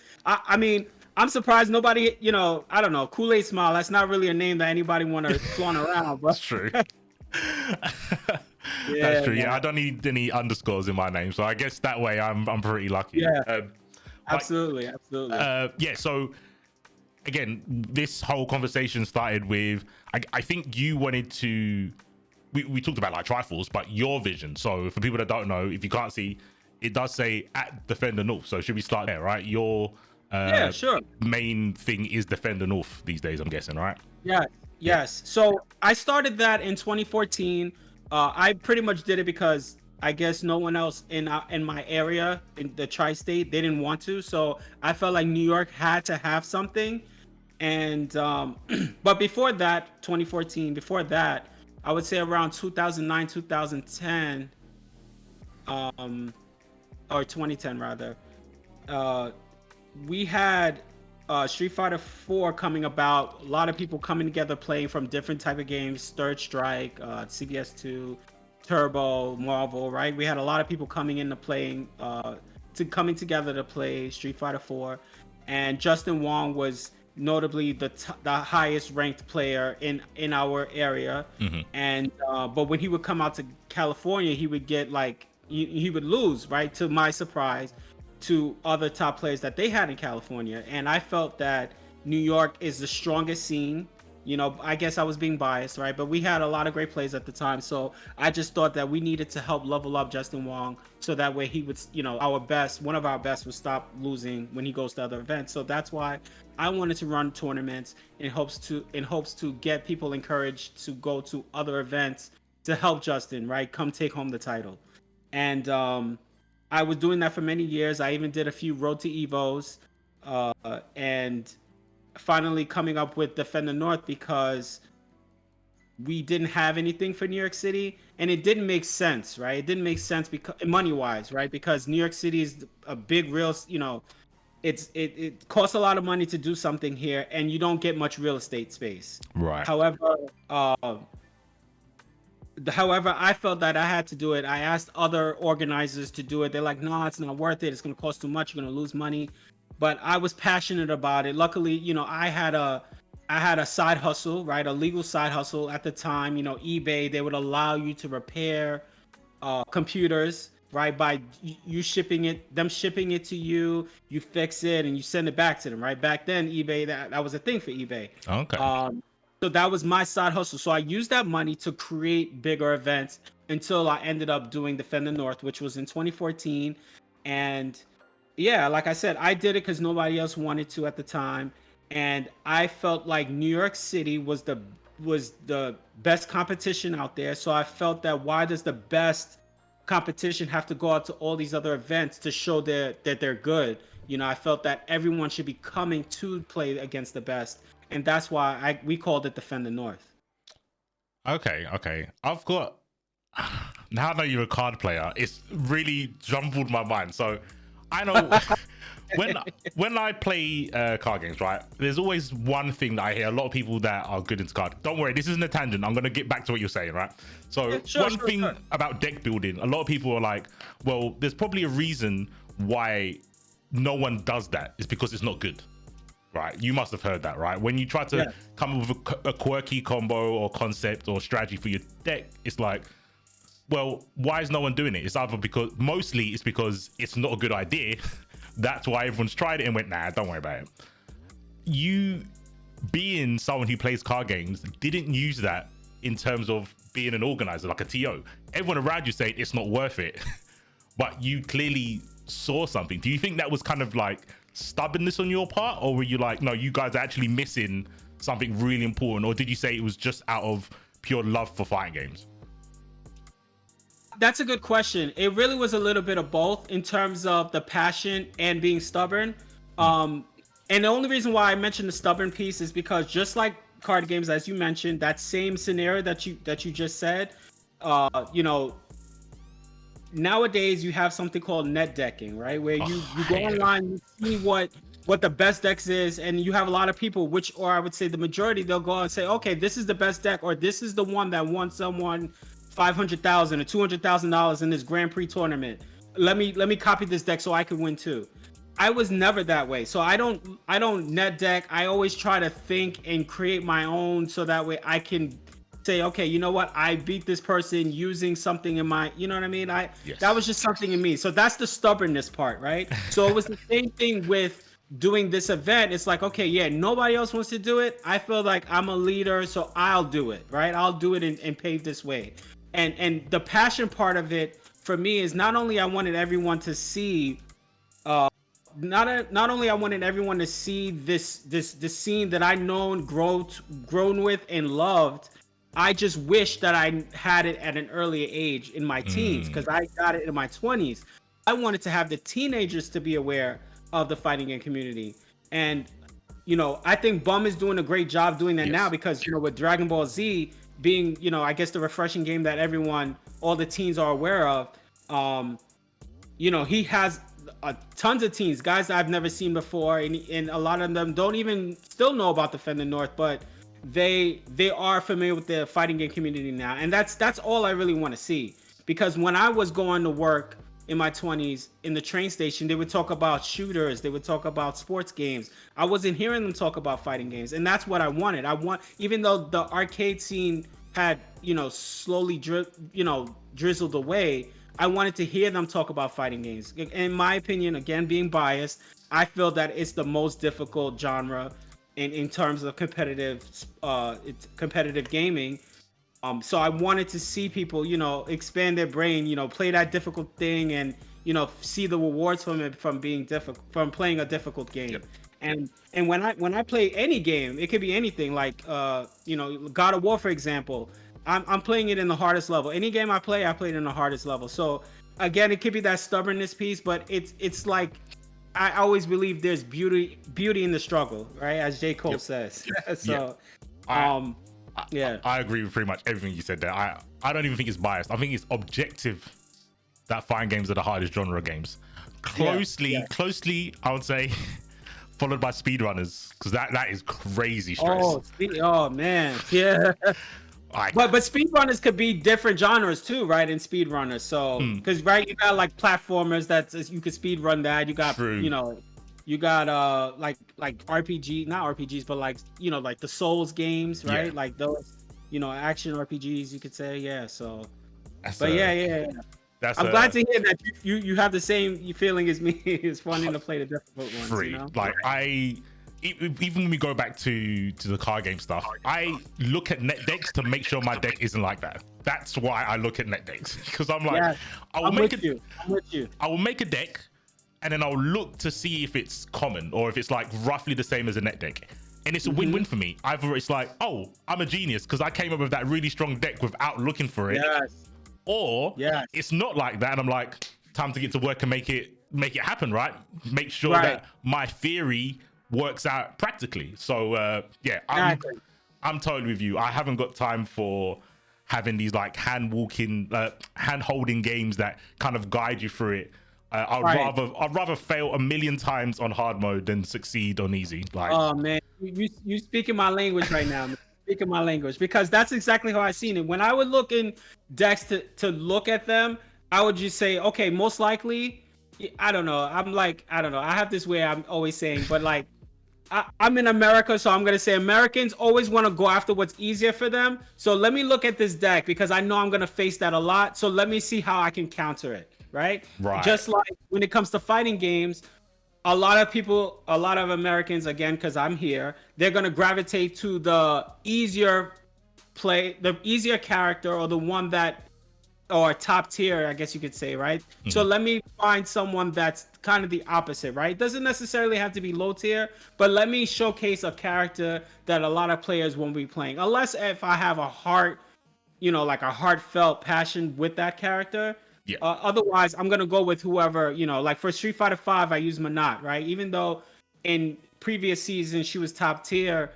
I'm surprised nobody, I don't know, Kool-Aid Smile. That's not really a name that anybody want to flaunt around. But that's true. That's true. Yeah, I don't need any underscores in my name, so I guess that way I'm pretty lucky. Yeah, absolutely. Yeah. So again, this whole conversation started with I think you wanted to. We talked about like Triforce, but your vision. So for people that don't know, if you can't see, it does say at Defender North. So should we start there, right? Your sure. Main thing is Defender North these days, I'm guessing, right? Yes. So I started that in 2014. I pretty much did it because I guess no one else in my area, in the tri-state, they didn't want to. So I felt like New York had to have something. And but before that, 2014, before that, I would say around 2009, 2010, or 2010 rather, we had Street Fighter 4 coming about. A lot of people coming together playing from different type of games, Third Strike, CVS2, Turbo, Marvel, right? We had a lot of people coming together to play Street Fighter 4, and Justin Wong was notably the highest ranked player in our area. And but when he would come out to California, he would get like he would lose, right, to my surprise, to other top players that they had in California. And I felt that New York is the strongest scene. You know, I guess I was being biased, right? But we had a lot of great players at the time. So I just thought that we needed to help level up Justin Wong so that way he would, you know, one of our best would stop losing when he goes to other events. So that's why I wanted to run tournaments in hopes to get people encouraged to go to other events to help Justin, right? Come take home the title. And I was doing that for many years. I even did a few Road to Evos, and finally coming up with Defend the North because we didn't have anything for New York City, and it didn't make sense, right? It didn't make sense because money-wise, right? Because New York City is a big real, you know, it costs a lot of money to do something here, and you don't get much real estate space. Right. However, I felt that I had to do it. I asked other organizers to do it. They're like, no, it's not worth it. It's going to cost too much. You're going to lose money. But I was passionate about it. Luckily, you know, I had a side hustle, right? A legal side hustle at the time. You know, eBay, they would allow you to repair computers, right? By you shipping it to you, you fix it and you send it back to them, right? Back then, eBay, that was a thing for eBay. Okay. So that was my side hustle. So I used that money to create bigger events until I ended up doing Defend the North, which was in 2014. And yeah, like I said, I did it because nobody else wanted to at the time. And I felt like New York City was the best competition out there. So I felt that why does the best competition have to go out to all these other events to show that they're good? You know, I felt that everyone should be coming to play against the best. And that's why we called it Defend the North. Okay. I've got now I know you're a card player. It's really jumbled my mind. So I know when I play card games, right? There's always one thing that I hear a lot of people that are good into card. Don't worry, this isn't a tangent. I'm gonna get back to what you're saying, right? So one thing about deck building, a lot of people are like, well, there's probably a reason why no one does that. It's because it's not good. Right, you must have heard that, right? When you try to come up with a quirky combo or concept or strategy for your deck, it's like, well, why is no one doing it? It's either mostly it's because it's not a good idea. That's why everyone's tried it and went, nah, don't worry about it. You, being someone who plays card games, didn't use that in terms of being an organizer, like a TO. Everyone around you saying it's not worth it, but you clearly saw something. Do you think that was kind of like stubbornness on your part, or were you like, no, you guys are actually missing something really important, or did you say it was just out of pure love for fighting games? That's a good question. It really was a little bit of both in terms of the passion and being stubborn. And the only reason why I mentioned the stubborn piece is because just like card games, as you mentioned, that same scenario that you just said, you know, nowadays you have something called net decking, right? Where you go online, you see what the best decks is, and you have a lot of people, or I would say the majority, they'll go and say, okay, this is the best deck, or this is the one that won someone $500,000 or $200,000 in this Grand Prix tournament. Let me copy this deck so I can win too. I was never that way. So I don't net deck. I always try to think and create my own so that way I can say, okay, you know what? I beat this person using something in my, you know what I mean? That was just something in me. So that's the stubbornness part, right? So it was the same thing with doing this event. It's like, okay, yeah, nobody else wants to do it. I feel like I'm a leader, so I'll do it, right? I'll do it and pave this way. And the passion part of it for me is not only I wanted everyone to see, not only I wanted everyone to see this scene that I known, grown with and loved. I just wish that I had it at an earlier age in my teens, because I got it in my 20s. I wanted to have the teenagers to be aware of the fighting game community. And, you know, I think Bum is doing a great job doing that now, because, you know, with Dragon Ball Z being, you know, I guess the refreshing game that all the teens are aware of, you know, he has tons of teens, guys that I've never seen before, and a lot of them don't even still know about Defend the North, but they are familiar with the fighting game community now. And that's all I really want to see, because when I was going to work in my 20s in the train station, they would talk about shooters, they would talk about sports games. I wasn't hearing them talk about fighting games, and that's what I wanted. Even though the arcade scene had, slowly drizzled away, I wanted to hear them talk about fighting games. In my opinion, again, being biased, I feel that it's the most difficult genre in terms of competitive gaming. So I wanted to see people, expand their brain, play that difficult thing, and see the rewards from it, from playing a difficult game. Yep. And when I play any game, it could be anything, like God of War, for example. I'm playing it in the hardest level. Any game I play it in the hardest level. So again, it could be that stubbornness piece, but it's like, I always believe there's beauty in the struggle, right? As J. Cole says. So, I agree with pretty much everything you said there. I don't even think it's biased. I think it's objective that fighting games are the hardest genre of games. Closely, I would say, followed by speedrunners, because that is crazy stress. Oh man, yeah. But speedrunners could be different genres too, right? In speedrunners, so because you got like platformers that you could speedrun that. You got you got like RPG, not RPGs, but like like the Souls games, right? Yeah. Like those action RPGs, you could say, yeah. So, I'm glad to hear that you have the same feeling as me. It's wanting to play the difficult ones. Like even when we go back to the card game stuff, I look at net decks to make sure my deck isn't like that. That's why I look at net decks, because I'm like, I'm with you. I will make a deck, and then I'll look to see if it's common or if it's like roughly the same as a net deck. And it's a win-win for me. Either it's like, oh, I'm a genius because I came up with that really strong deck without looking for it. Yes. Or it's not like that, and I'm like, time to get to work and make it happen, right? Make sure that my theory works out practically. So I'm totally with you. I haven't got time for having these like hand holding games that kind of guide you through it. I'd rather fail a million times on hard mode than succeed on easy. Like, oh man, you speaking my language right now. Speaking my language, because that's exactly how I seen it. When I would look in decks to look at them, I would just say, okay, most likely, I don't know. I have this way I'm always saying, but like, I'm in America, so I'm going to say Americans always want to go after what's easier for them. So let me look at this deck because I know I'm going to face that a lot. So let me see how I can counter it, right? Just like when it comes to fighting games, a lot of Americans, again, because I'm here, they're going to gravitate to the easier character, or the one that, or top tier, I guess you could say, right? Mm-hmm. So let me find someone that's kind of the opposite, right? It doesn't necessarily have to be low tier, but let me showcase a character that a lot of players won't be playing. Unless if I have a heart, like a heartfelt passion with that character. Yeah. Otherwise, I'm going to go with whoever, like for Street Fighter 5, I use Manat, right? Even though in previous seasons she was top tier,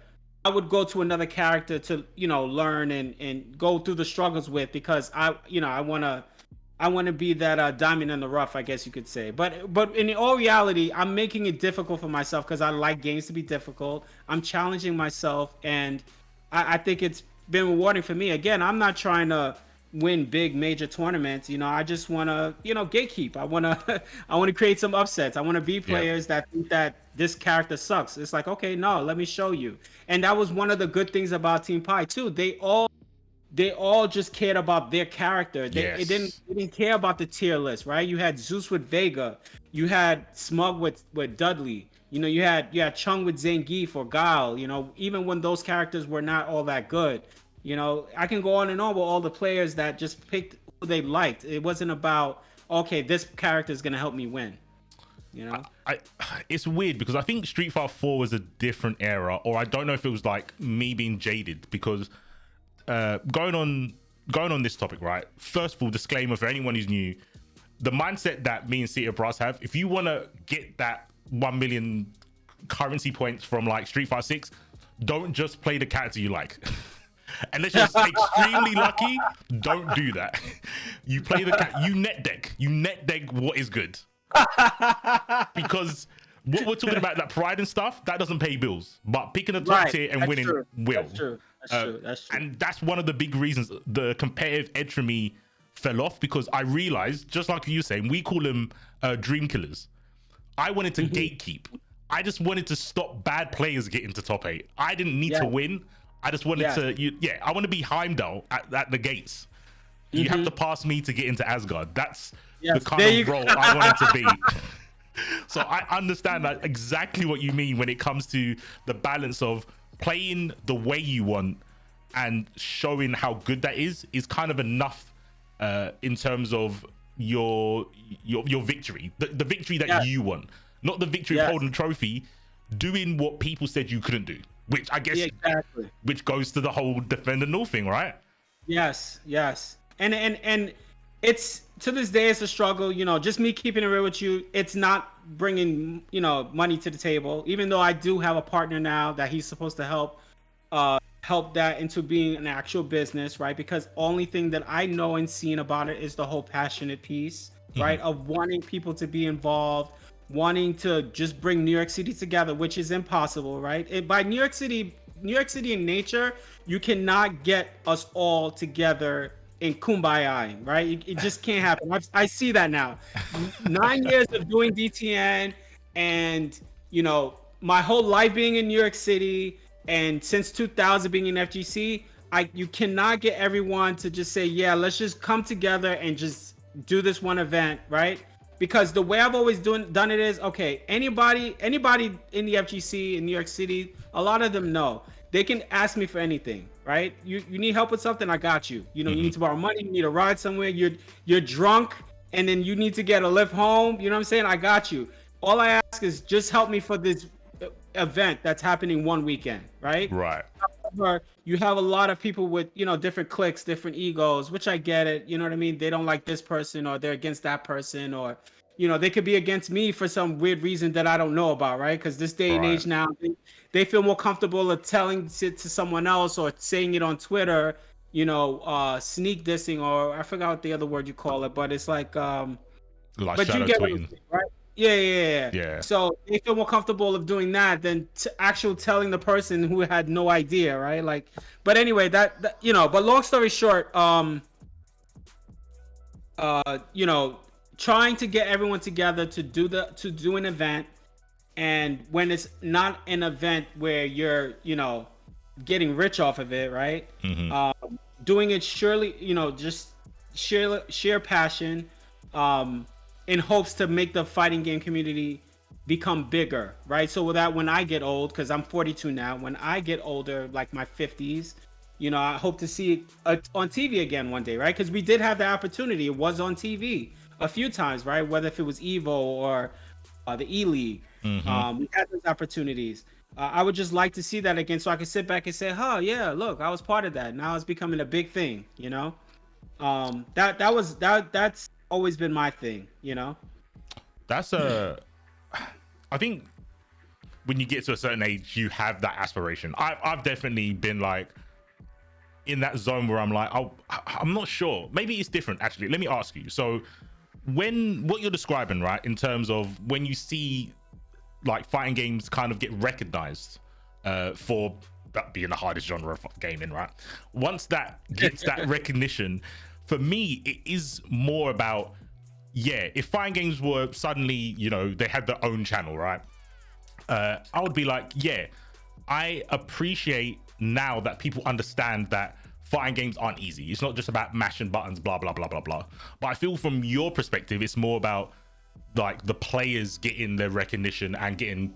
I would go to another character to, learn and go through the struggles with, because I want to be that diamond in the rough, I guess you could say. But in all reality, I'm making it difficult for myself because I like games to be difficult. I'm challenging myself, and I think it's been rewarding for me. Again, I'm not trying to win big major tournaments. I just want to, gatekeep. I want to create some upsets. I want to be players that think that this character sucks. It's like, okay, no, let me show you. And that was one of the good things about Team Pi too. They all just cared about their character. They didn't care about the tier list, right? You had Zeus with Vega, you had Smug with Dudley, you had Chung with Zangief or Guile, even when those characters were not all that good. I can go on and on with all the players that just picked who they liked. It wasn't about, okay, this character is going to help me win. It's weird because I think Street Fighter 4 was a different era, or I don't know if it was like me being jaded, because going on this topic, right? First of all, disclaimer for anyone who's new, the mindset that me and CitiOfBrass have, if you want to get that 1 million currency points from like Street Fighter 6, don't just play the character you like. Unless you're extremely lucky, don't do that. You play you net deck what is good. Because what we're talking about, that pride and stuff, that doesn't pay bills. But picking a top tier and winning will. That's true. And that's one of the big reasons, the competitive edge for me fell off because I realized, just like you were saying, we call them dream killers. I wanted to gatekeep. I just wanted to stop bad players getting to top 8. I didn't need to win. I just wanted to, I want to be Heimdall at the gates. You have to pass me to get into Asgard. That's the kind of role I wanted to be. So I understand that exactly what you mean when it comes to the balance of playing the way you want and showing how good that is kind of enough in terms of your victory, the victory that you want, not the victory of holding a trophy, doing what people said you couldn't do, which I guess which goes to the whole defend the North thing, right? Yes. And it's, to this day, it's a struggle, just me keeping it real with you. It's not bringing, money to the table, even though I do have a partner now that he's supposed to help that into being an actual business, right? Because only thing that I know and seen about it is the whole passionate piece, right? Of wanting people to be involved, wanting to just bring New York City together, which is impossible, right? By New York City in nature, you cannot get us all together in kumbaya, right? It just can't happen. I see that now. 9 years of doing DTN, and my whole life being in New York City, and since 2000 being in FGC, you cannot get everyone to just say, yeah, let's just come together and just do this one event, right? Because the way I've always done it is, okay, anybody in the FGC in New York City, a lot of them know they can ask me for anything, right? You need help with something, I got you. You need to borrow money, you need a ride somewhere, you're drunk, and then you need to get a lift home. You know what I'm saying? I got you. All I ask is just help me for this event that's happening one weekend, right? Right. However, you have a lot of people with different cliques, different egos, which I get it. You know what I mean? They don't like this person, or they're against that person, or they could be against me for some weird reason that I don't know about, right? Because this day and age now, they feel more comfortable of telling it to someone else or saying it on Twitter, sneak dissing, or I forgot what the other word you call it, but it's like but shadow tweeting, right? Yeah. So they feel more comfortable of doing that than actually telling the person who had no idea, right? Like, but anyway, that But long story short, trying to get everyone together to do an event, and when it's not an event where you're getting rich off of it, right? Doing it surely, just sheer passion, in hopes to make the fighting game community become bigger, right? So with that, when I get old, because I'm 42 now, when I get older, like my 50s, I hope to see it on TV again one day, right? Because we did have the opportunity. It was on TV a few times, right? Whether if it was Evo or the E-League, we had those opportunities. I would just like to see that again, so I can sit back and say, "Oh yeah, look, I was part of that. Now it's becoming a big thing." That's always been my thing. That's I think when you get to a certain age, you have that aspiration. I've definitely been like in that zone where I'm like, I'm not sure. Maybe it's different actually. Let me ask you. So what you're describing, right, in terms of when you see like fighting games kind of get recognized for that being the hardest genre of gaming, right? Once that gets that recognition, for me, it is more about, if fighting games were suddenly, they had their own channel, right? I would be like, I appreciate now that people understand that fighting games aren't easy. It's not just about mashing buttons, blah, blah, blah, blah, blah. But I feel from your perspective, it's more about like the players getting their recognition and getting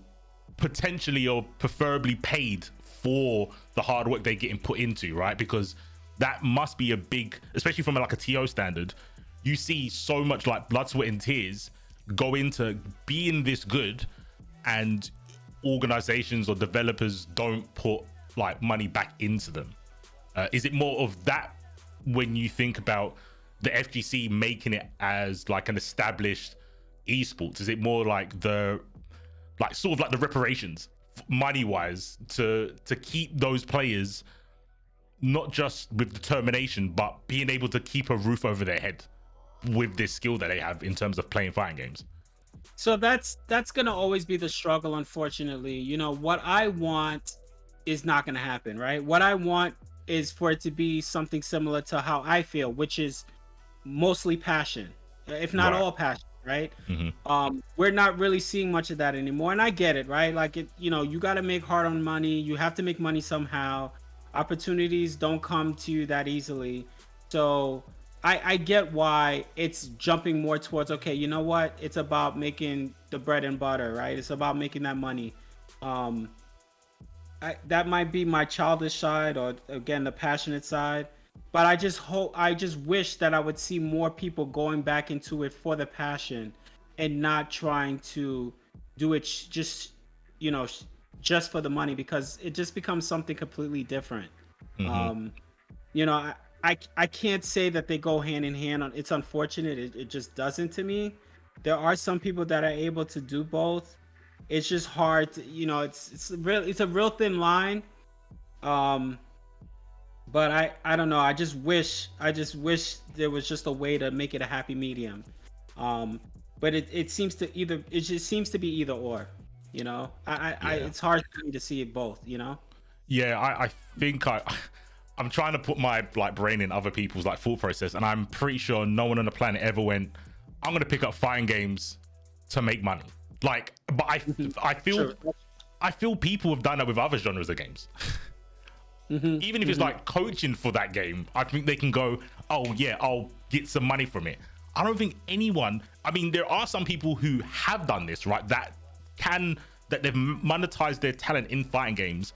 potentially or preferably paid for the hard work they're getting put into, right? Because that must be a big, especially from like a TO standard, you see so much like blood, sweat and tears go into being this good, and organizations or developers don't put like money back into them. Is it more of that when you think about the FGC making it as like an established esports? Is it more like sort of like the reparations money wise to keep those players not just with determination, but being able to keep a roof over their head with this skill that they have in terms of playing fighting games? So that's gonna always be the struggle, unfortunately. What I want is not gonna happen, right? What I want is for it to be something similar to how I feel, which is mostly passion, if not Right. all passion, right? We're not really seeing much of that anymore, and I get it, right? Like it, you got to make hard-earned money. You have to make money somehow. Opportunities don't come to you that easily, so I get why it's jumping more towards, okay, you know what? It's about making the bread and butter, right? It's about making that money. Um, that might be my childish side, or again the passionate side, but I just wish that I would see more people going back into it for the passion and not trying to do it just you know sh- just for the money, because it just becomes something completely different. um you know I can't say that they go hand in hand. It's unfortunate, it just doesn't to me. There are some people that are able to do both. It's just hard to, it's a real thin line. um but I don't know, I just wish there was just a way to make it a happy medium. um but it seems to either, it just seems to be either or. Yeah. It's hard for me to see it both. Yeah, I think I'm trying to put my like brain in other people's like thought process, and I'm pretty sure no one on the planet ever went, I'm gonna pick up fighting games to make money. Like, but I feel Sure. I feel people have done that with other genres of games. Even if it's like coaching for that game, I think they can go, oh yeah, I'll get some money from it. I don't think anyone, I mean, there are some people who have done this, right? That they've monetized their talent in fighting games,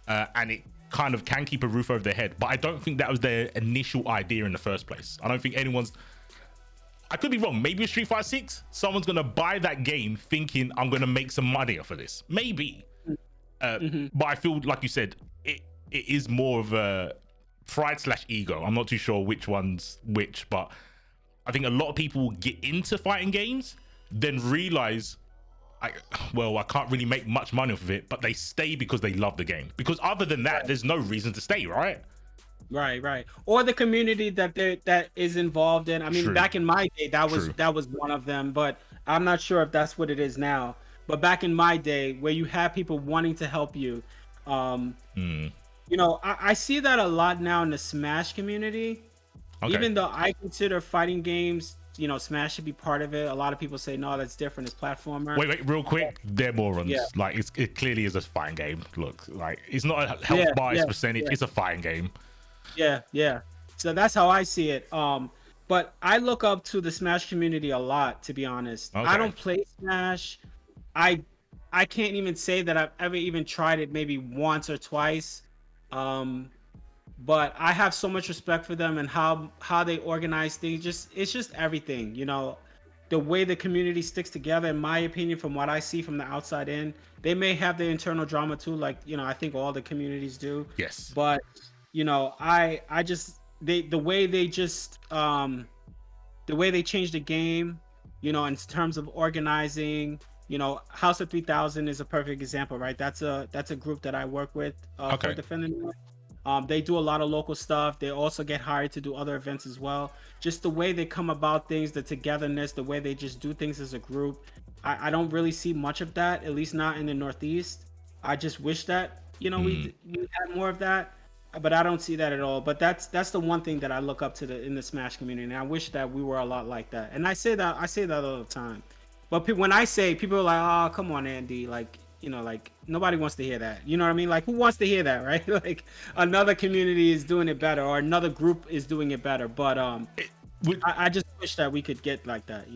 and it kind of can keep a roof over their head. But I don't think that was their initial idea in the first place. I don't think anyone's, I could be wrong. Maybe with Street Fighter 6, someone's gonna buy that game thinking I'm gonna make some money off of this. Maybe. But I feel like you said, it is more of a pride / ego. I'm not too sure which one's which, but I think a lot of people get into fighting games, then realize, I can't really make much money off of it, but they stay because they love the game. Because other than that, there's no reason to stay, right? Right. Or the community that is involved in. I mean, True. back in my day, that was one of them, but I'm not sure if that's what it is now. But back in my day, where you have people wanting to help you, I see that a lot now in the Smash community. Okay. Even though I consider fighting games, Smash should be part of it. A lot of people say no, that's different. It's platformer. Wait, real quick. They're morons. Yeah. Like it clearly is a fighting game. Look, like it's not a health bar, it's percentage. It's a fighting game. Yeah. So that's how I see it. But I look up to the Smash community a lot, to be honest. Okay. I don't play Smash. I can't even say that I've ever even tried it, maybe once or twice. But I have so much respect for them and how they organize things. It's just everything, the way the community sticks together, in my opinion, from what I see from the outside in. They may have their internal drama too, like, I think all the communities do. Yes. But I just, the way they just the way they change the game, in terms of organizing. House of 3000 is a perfect example, right? That's a group that I work with for Defending. They do a lot of local stuff. They also get hired to do other events as well. Just the way they come about things, the togetherness, the way they just do things as a group. I don't really see much of that, at least not in the Northeast. I just wish that we had more of that, but I don't see that at all. But that's the one thing that I look up to in the Smash community, and I wish that we were a lot like that. And I say that all the time. But when I say, people are like, "Oh, come on, Andy!" Like, like nobody wants to hear that. You know what I mean? Like, who wants to hear that, right? Like, another community is doing it better, or another group is doing it better. But I just wish that we could get like that.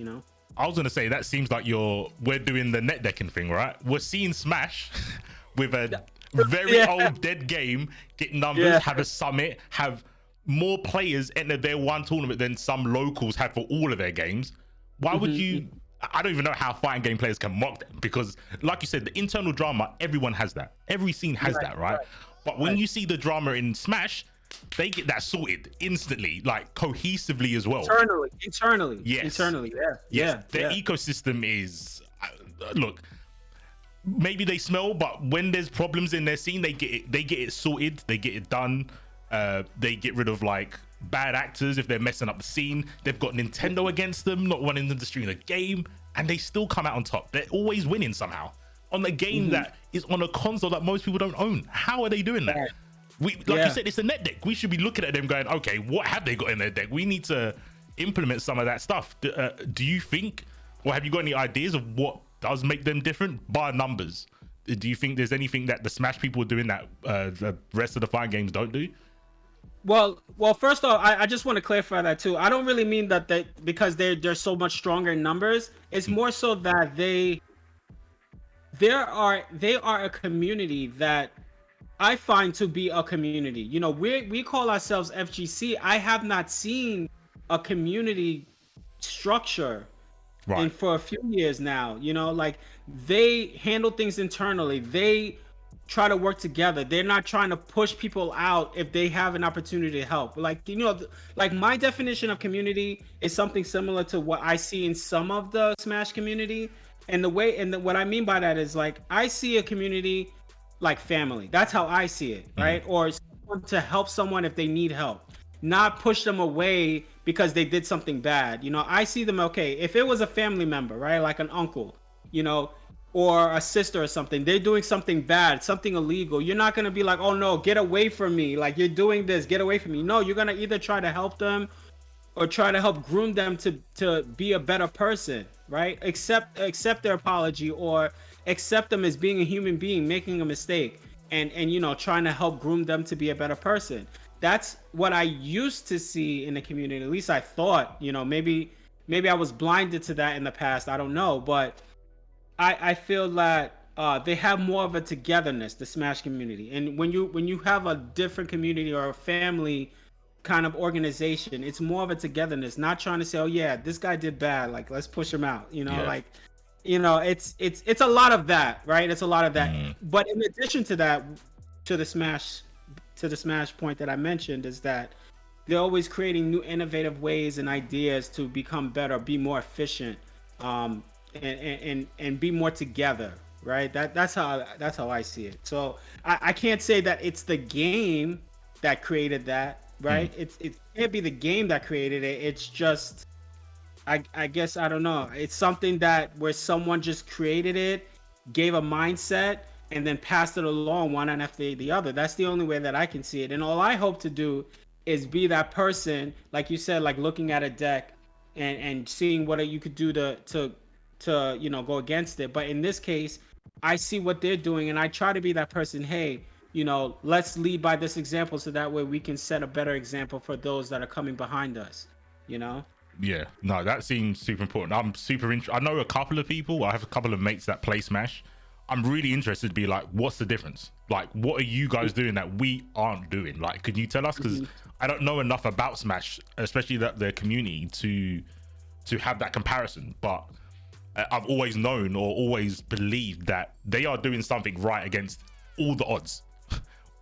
I was gonna say that seems like we're doing the net decking thing, right? We're seeing Smash with a very old dead game get numbers, have a summit, have more players enter their one tournament than some locals have for all of their games. Why would you? I don't even know how fighting game players can mock them, because like you said, the internal drama, everyone has that. Every scene has that, right? But when you see the drama in Smash, they get that sorted instantly, like cohesively as well. Internally. Yes. Internally, Their ecosystem is, look, maybe they smell, but when there's problems in their scene, they get it sorted, they get it done. They get rid of like bad actors if they're messing up the scene. They've got Nintendo against them, not wanting them to stream the game, and they still come out on top. They're always winning somehow on the game that is on a console that most people don't own. How are they doing that? You said, it's a net deck. We should be looking at them going, okay, what have they got in their deck? We need to implement some of that stuff. Do you think, or have you got any ideas of what does make them different, bar numbers? Do you think there's anything that the Smash people are doing that the rest of the fighting games don't do? Well, first off, I just want to clarify that too. I don't really mean that because they're so much stronger in numbers. It's more so that they are a community that I find to be a community. You know, we call ourselves FGC. I have not seen a community structure and for a few years now. You know, like they handle things internally. They try to work together. They're not trying to push people out if they have an opportunity to help. Like, you know, like my definition of community is something similar to what I see in some of the Smash community. And what I mean by that is, like, I see a community like family. That's how I see it, right? Or someone to help someone if they need help, not push them away because they did something bad. You know, I see them, okay, if it was a family member, right, like an uncle, you know, or a sister or something, they're doing something bad, something illegal, you're not going to be like, oh no, get away from me, like you're doing this, get away from me. No, you're going to either try to help them or try to help groom them to be a better person, right? Accept their apology, or accept them as being a human being making a mistake, and you know, trying to help groom them to be a better person. That's what I used to see in the community. At least I thought, you know, maybe I was blinded to that in the past, I don't know, but I feel that they have more of a togetherness, the Smash community. And when you have a different community or a family kind of organization, it's more of a togetherness, not trying to say, oh yeah, this guy did bad, like let's push him out, you know. Like, you know, it's a lot of that, right? It's a lot of that. But in addition to that, to the Smash point that I mentioned, is that they're always creating new innovative ways and ideas to become better, be more efficient, and be more together, right? That's how I see it. So I can't say that it's the game that created that, right? It can't be the game that created it. It's just, I guess, I don't know. It's something that where someone just created it, gave a mindset, and then passed it along one after the other. That's the only way that I can see it. And all I hope to do is be that person, like you said, like looking at a deck and seeing what you could do to you know, go against it. But in this case, I see what they're doing and I try to be that person. Hey, you know, let's lead by this example, so that way we can set a better example for those that are coming behind us, you know? Yeah, no, that seems super important. I'm super I know a couple of people, I have a couple of mates that play Smash. I'm really interested to be like, what's the difference? Like, what are you guys doing that we aren't doing? Like, can you tell us? Because I don't know enough about Smash, especially the community, to have that comparison. But I've always known or always believed that they are doing something right against all the odds.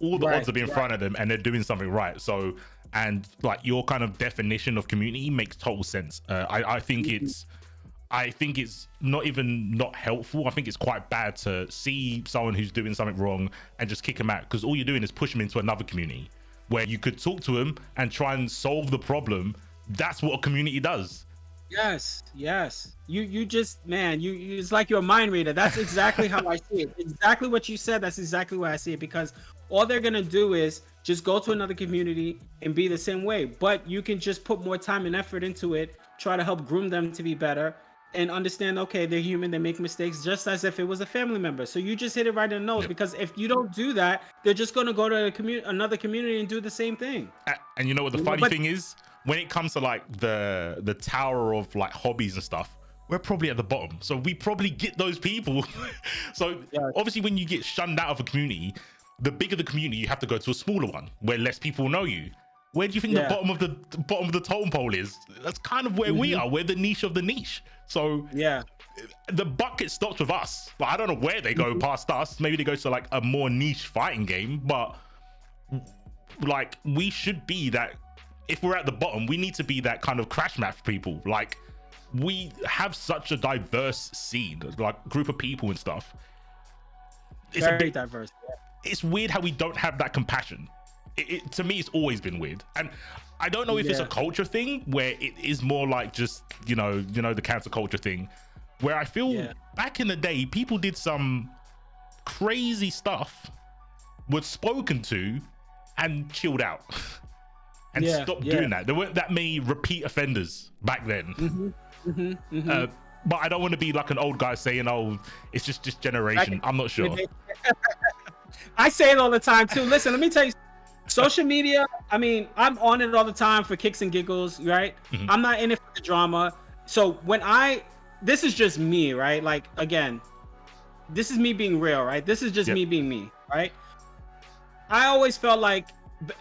All the odds are being in front of them, and they're doing something right. So, and like your kind of definition of community makes total sense. I think it's not even not helpful. I think it's quite bad to see someone who's doing something wrong and just kick them out, because all you're doing is push them into another community where you could talk to them and try and solve the problem. That's what a community does. Yes. You just, man, you it's like you're a mind reader. That's exactly how I see it. Exactly what you said. That's exactly why I see it, because all they're gonna do is just go to another community and be the same way. But you can just put more time and effort into it, try to help groom them to be better, and understand, okay, they're human, they make mistakes, just as if it was a family member. So you just hit it right in the nose. Because if you don't do that, they're just gonna go to another community and do the same thing. And you know what the funny thing is? When it comes to like the tower of like hobbies and stuff, we're probably at the bottom. So we probably get those people. So obviously when you get shunned out of a community, the bigger the community, you have to go to a smaller one where less people know you. Where do you think the bottom of the totem pole is? That's kind of where we are. We're the niche of the niche. So the bucket stops with us. But I don't know where they go past us. Maybe they go to like a more niche fighting game. But like, we should be that. If we're at the bottom, we need to be that kind of crash map for people. Like, we have such a diverse scene, like group of people and stuff. It's very diverse. It's weird how we don't have that compassion. To me, it's always been weird. And I don't know if it's a culture thing where it is more like just, you know, the cancel culture thing, where I feel back in the day, people did some crazy stuff, were spoken to and chilled out. and stop doing that. There weren't that many repeat offenders back then. But I don't want to be like an old guy saying, "Oh, it's just this generation." I'm not sure. I say it all the time too. Listen, let me tell you, social media, I mean, I'm on it all the time for kicks and giggles, right? I'm not in it for the drama. So this is just me, right? Like, again, this is me being real, right? This is just me being me, right? I always felt like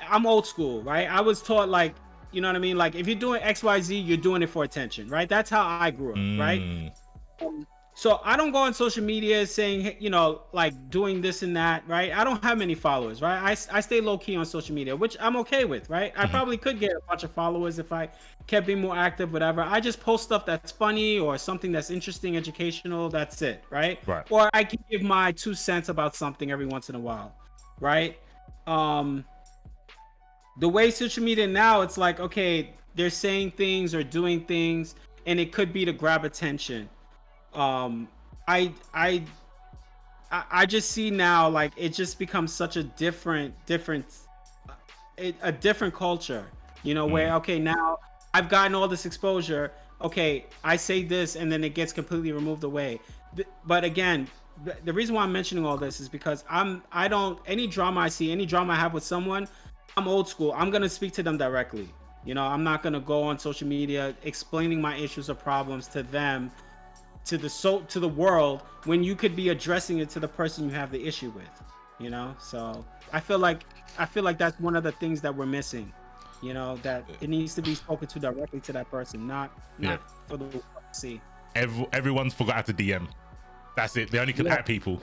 I'm old school, right? I was taught, like, you know what I mean? Like, if you're doing XYZ, you're doing it for attention, right? That's how I grew up, right? So I don't go on social media saying, you know, like doing this and that, right? I don't have many followers, right? I stay low key on social media, which I'm okay with, right? I probably could get a bunch of followers if I kept being more active, whatever. I just post stuff that's funny or something that's interesting, educational. That's it, right? Or I can give my 2 cents about something every once in a while, right? The way social media now, it's like, okay, they're saying things or doing things, and it could be to grab attention. I just see now, like, it just becomes such a different culture, you know, where, okay, now I've gotten all this exposure. Okay, I say this and then it gets completely removed away. But again, the reason why I'm mentioning all this is because any drama I see, any drama I have with someone, I'm old school. I'm going to speak to them directly. You know, I'm not going to go on social media explaining my issues or problems to them, to the world, when you could be addressing it to the person you have the issue with, you know? So I feel like that's one of the things that we're missing, you know, that it needs to be spoken to directly to that person, not for the world to see. Everyone's forgot how to DM. That's it. They only can at people.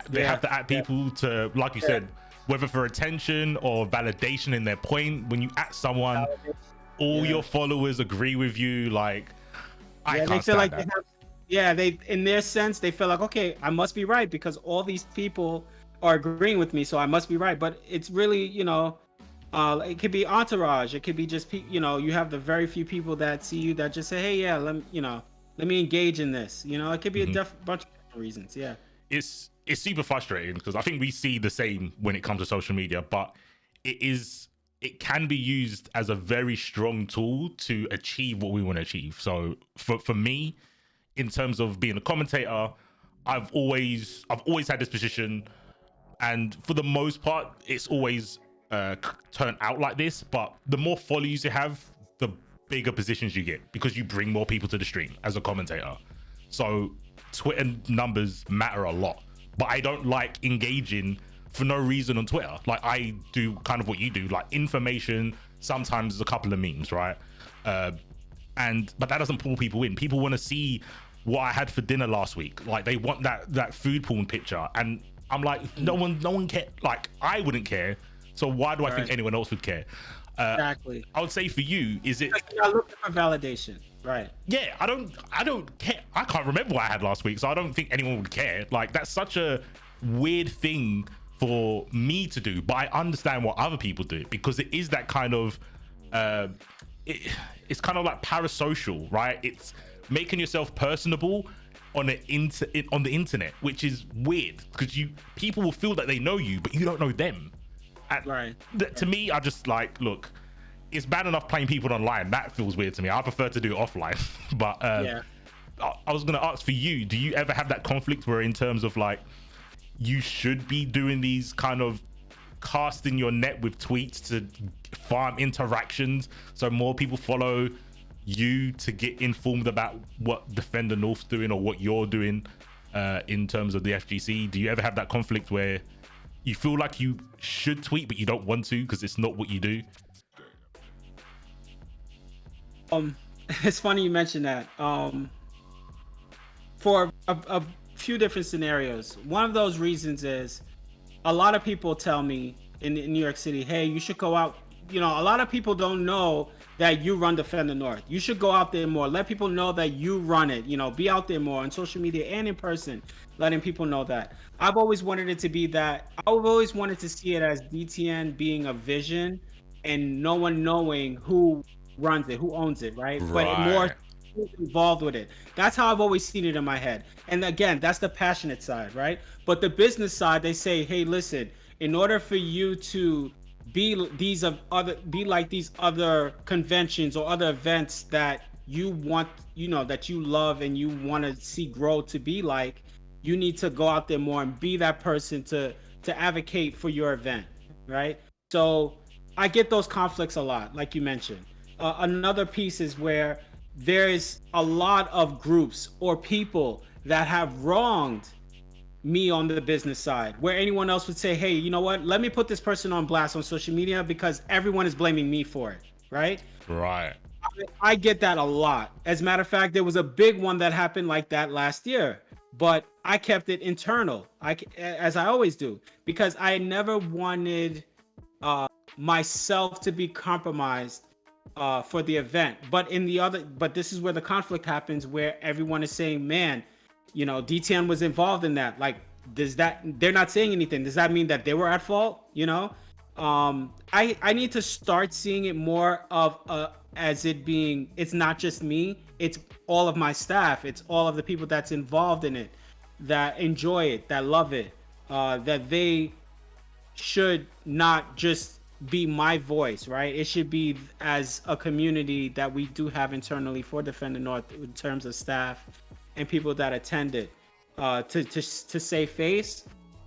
They have to at people to, like you said, whether for attention or validation in their point. When you at someone, all your followers agree with you. Like, I can't they feel like that. they in their sense, they feel like, okay, I must be right because all these people are agreeing with me, so I must be right. But it's really, you know, it could be entourage. It could be just, you know, you have the very few people that see you that just say, hey, yeah, let me engage in this. You know, it could be a bunch of different reasons. Yeah. It's super frustrating because I think we see the same when it comes to social media, but it can be used as a very strong tool to achieve what we want to achieve. So for me, in terms of being a commentator, I've always had this position, and for the most part, it's always turned out like this. But the more followers you have, the bigger positions you get because you bring more people to the stream as a commentator. So Twitter numbers matter a lot. But I don't like engaging for no reason on Twitter. Like, I do kind of what you do, like information, sometimes a couple of memes, right? But that doesn't pull people in. People want to see what I had for dinner last week. Like, they want that food porn picture. And I'm like, no one care. Like, I wouldn't care. So why do I think anyone else would care? Exactly. I would say for you, is it? You're looking for validation. Right. Yeah, I don't care. I can't remember what I had last week, so I don't think anyone would care. Like, that's such a weird thing for me to do, but I understand what other people do because it is that kind of it's kind of like parasocial, right? It's making yourself personable on the internet, which is weird because people will feel that they know you, but you don't know them. And to me, I just like, look, it's bad enough playing people online. That feels weird to me. I prefer to do it offline. But I was going to ask for you, do you ever have that conflict where in terms of like, you should be doing these kind of casting your net with tweets to farm interactions so more people follow you to get informed about what Defender North's doing or what you're doing in terms of the FGC? Do you ever have that conflict where you feel like you should tweet but you don't want to because it's not what you do? It's funny you mentioned that. For a few different scenarios, one of those reasons is a lot of people tell me in New York City, hey, you should go out. You know, a lot of people don't know that you run Defender North. You should go out there more. Let people know that you run it. You know, be out there more on social media and in person, letting people know that. I've always wanted it to be that. I've always wanted to see it as DTN being a vision and no one knowing who runs it, who owns it, right? But more involved with it. That's how I've always seen it in my head. And again, that's the passionate side, right? But the business side, they say, hey, listen, in order for you to be like these other conventions or other events that you want, that you love and you want to see grow to be like. You need to go out there more and be that person to advocate for your event, right? So I get those conflicts a lot, like you mentioned. Another piece is where there's a lot of groups or people that have wronged me on the business side, where anyone else would say, hey, you know what, let me put this person on blast on social media because everyone is blaming me for it, right? Right. I get that a lot. As a matter of fact, there was a big one that happened like that last year, but I kept it internal, as I always do, because I never wanted myself to be compromised for the event. But this is where the conflict happens, where everyone is saying, man, DTN was involved in that. Like, they're not saying anything. Does that mean that they were at fault? I need to start seeing it more of as it being, it's not just me, it's all of my staff, it's all of the people that's involved in it, that enjoy it, that love it, that they should not just be my voice, right? It should be as a community that we do have internally for Defend the North in terms of staff and people that attend it, to save face.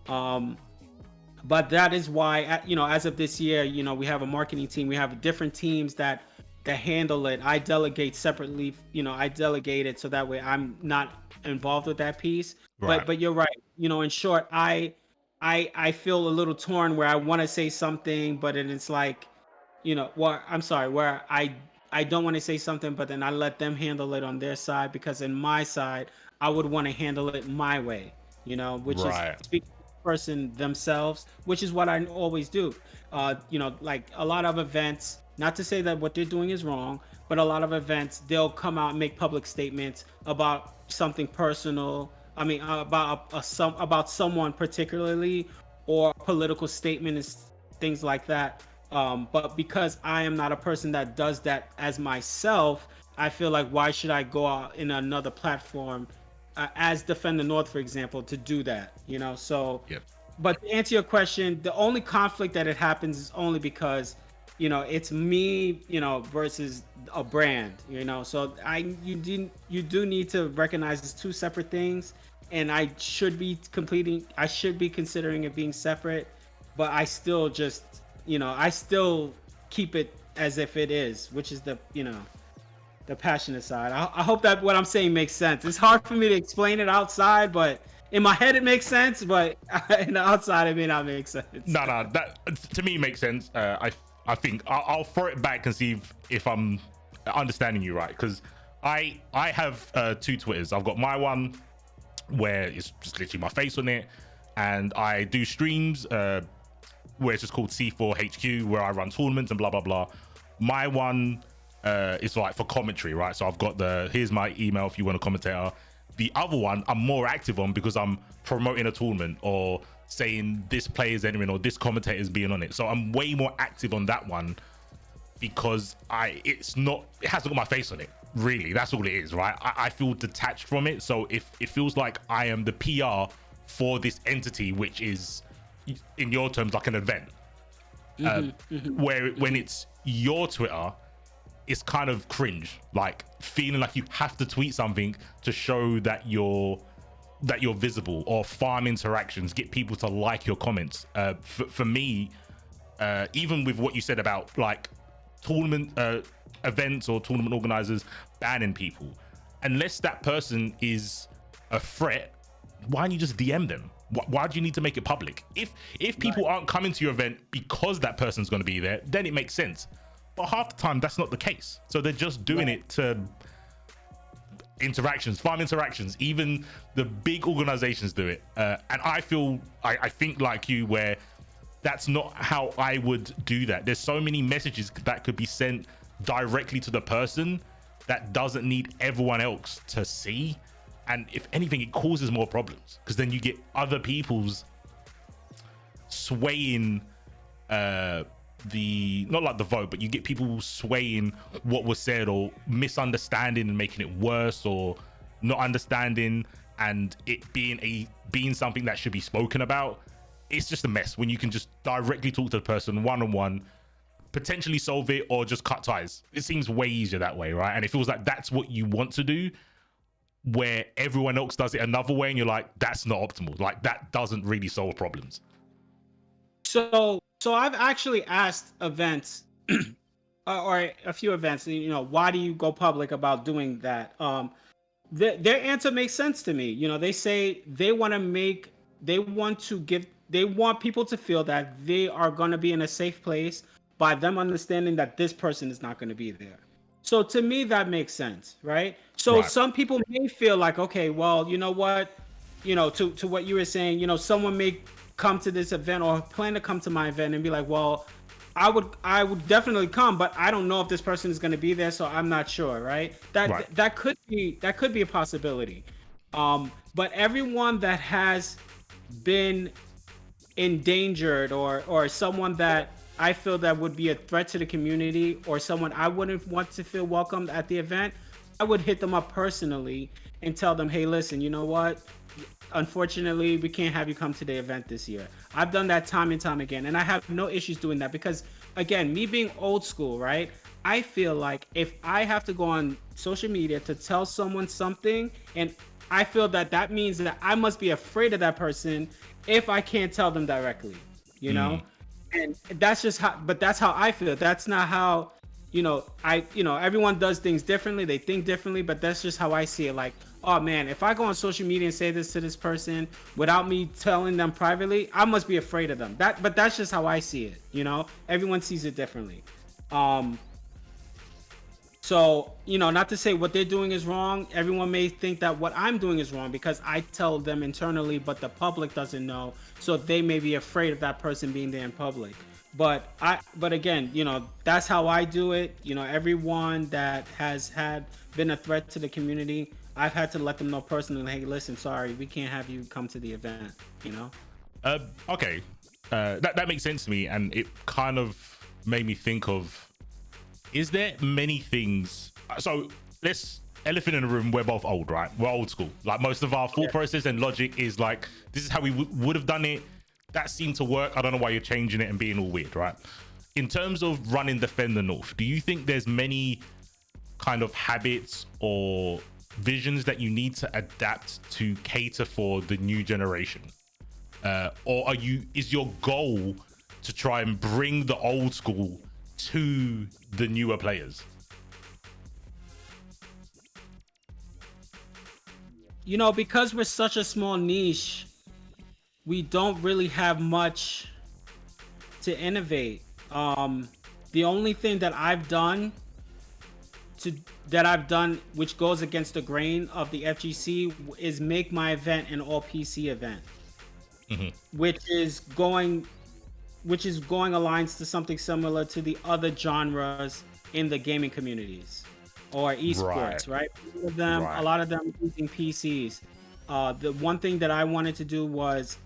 But that is why, as of this year, we have a marketing team, we have different teams that handle it. I delegate separately, I delegate it so that way I'm not involved with that piece. Right. But you're right. In short, I feel a little torn where I want to say something, but then it's like, where I don't want to say something, but then I let them handle it on their side, because in my side, I would want to handle it my way, which right. is speaking to the person themselves, which is what I always do. Like a lot of events, not to say that what they're doing is wrong, but a lot of events, they'll come out and make public statements about something personal. I mean, about someone particularly, or political statement and things like that. But because I am not a person that does that as myself, I feel like, why should I go out in another platform, as Defend the North, for example, to do that? So. Yep. But to answer your question, the only conflict that it happens is only because, it's me, versus a brand, So you do need to recognize it's two separate things, and I should be considering it being separate, but I still just, I still keep it as if it is, which is the passionate side. I hope that what I'm saying makes sense. It's hard for me to explain it outside, but in my head it makes sense, but in the outside it may not make sense. No, that to me makes sense. I think I'll throw it back and see if I'm understanding you right, because I have two Twitters. I've got my one where it's just literally my face on it, and I do streams where it's just called C4HQ, where I run tournaments and blah blah blah. My one is like for commentary, right? So I've got here's my email if you want a commentator. The other one I'm more active on because I'm promoting a tournament or saying this player's entering or this commentator's being on it. So I'm way more active on that one because it hasn't got my face on it. Really, that's all it is, right? I feel detached from it. So if it feels like I am the PR for this entity, which is, in your terms, like an event, when it's your Twitter, it's kind of cringe, like feeling like you have to tweet something to show that you're visible, or farm interactions, get people to like your comments. For me, even with what you said about like tournament events or tournament organizers banning people, unless that person is a threat, why don't you just DM them? Why do you need to make it public? If people aren't coming to your event because that person's going to be there, then it makes sense. But half the time that's not the case, so they're just doing it to farm interactions. Even the big organizations do it, and I think like you, where that's not how I would do that. There's so many messages that could be sent directly to the person that doesn't need everyone else to see, and if anything, it causes more problems, because then you get other people's swaying not like the vote, but you get people swaying what was said, or misunderstanding and making it worse, or not understanding, and it being something that should be spoken about. it's just a mess when you can just directly talk to the person one-on-one, potentially solve it, or just cut ties. It seems way easier that way, right? And it feels like that's what you want to do, where everyone else does it another way, and you're like, that's not optimal. Like, that doesn't really solve problems. So I've actually asked events or a few events, you know, why do you go public about doing that? Their answer makes sense to me. You know, they say they want people to feel that they are going to be in a safe place by them understanding that this person is not going to be there. So to me, that makes sense, right? So Right. some people may feel like, okay, well, you know what, you know, to what you were saying, you know, someone may come to this event or plan to come to my event and be like, well, I would definitely come, but I don't know if this person is going to be there, so I'm not sure, right? That could be a possibility. But everyone that has been endangered or someone that I feel that would be a threat to the community or someone I wouldn't want to feel welcomed at the event, I would hit them up personally and tell them, hey, listen, you know what? Unfortunately, we can't have you come to the event this year. I've done that time and time again, and I have no issues doing that because, again, me being old school, right? I feel like if I have to go on social media to tell someone something, and I feel that that means that I must be afraid of that person if I can't tell them directly, you know? And that's just how, but that's how I feel. That's not how, you know, everyone does things differently. They think differently, but that's just how I see it. Like, oh man, if I go on social media and say this to this person without me telling them privately, I must be afraid of them. But that's just how I see it. You know, everyone sees it differently. So, you know, not to say what they're doing is wrong. Everyone may think that what I'm doing is wrong because I tell them internally, but the public doesn't know. So they may be afraid of that person being there in public. But again, you know, that's how I do it. You know, everyone that has been a threat to the community, I've had to let them know personally, hey, listen, sorry, we can't have you come to the event, you know? Okay. That makes sense to me, and it kind of made me think of, is there many things? So let's elephant in the room. We're both old, right? We're old school. Like, most of our thought process and logic is like, this is how we would have done it. That seemed to work. I don't know why you're changing it and being all weird, right? In terms of running Defend the North, do you think there's many kind of habits or visions that you need to adapt to cater for the new generation? Or is your goal to try and bring the old school to the newer players? You know, because we're such a small niche, we don't really have much to innovate. The only thing that I've done which goes against the grain of the FGC is make my event an all PC event, which is going aligns to something similar to the other genres in the gaming communities or esports, right? A lot of them using PCs. The one thing that I wanted to do was,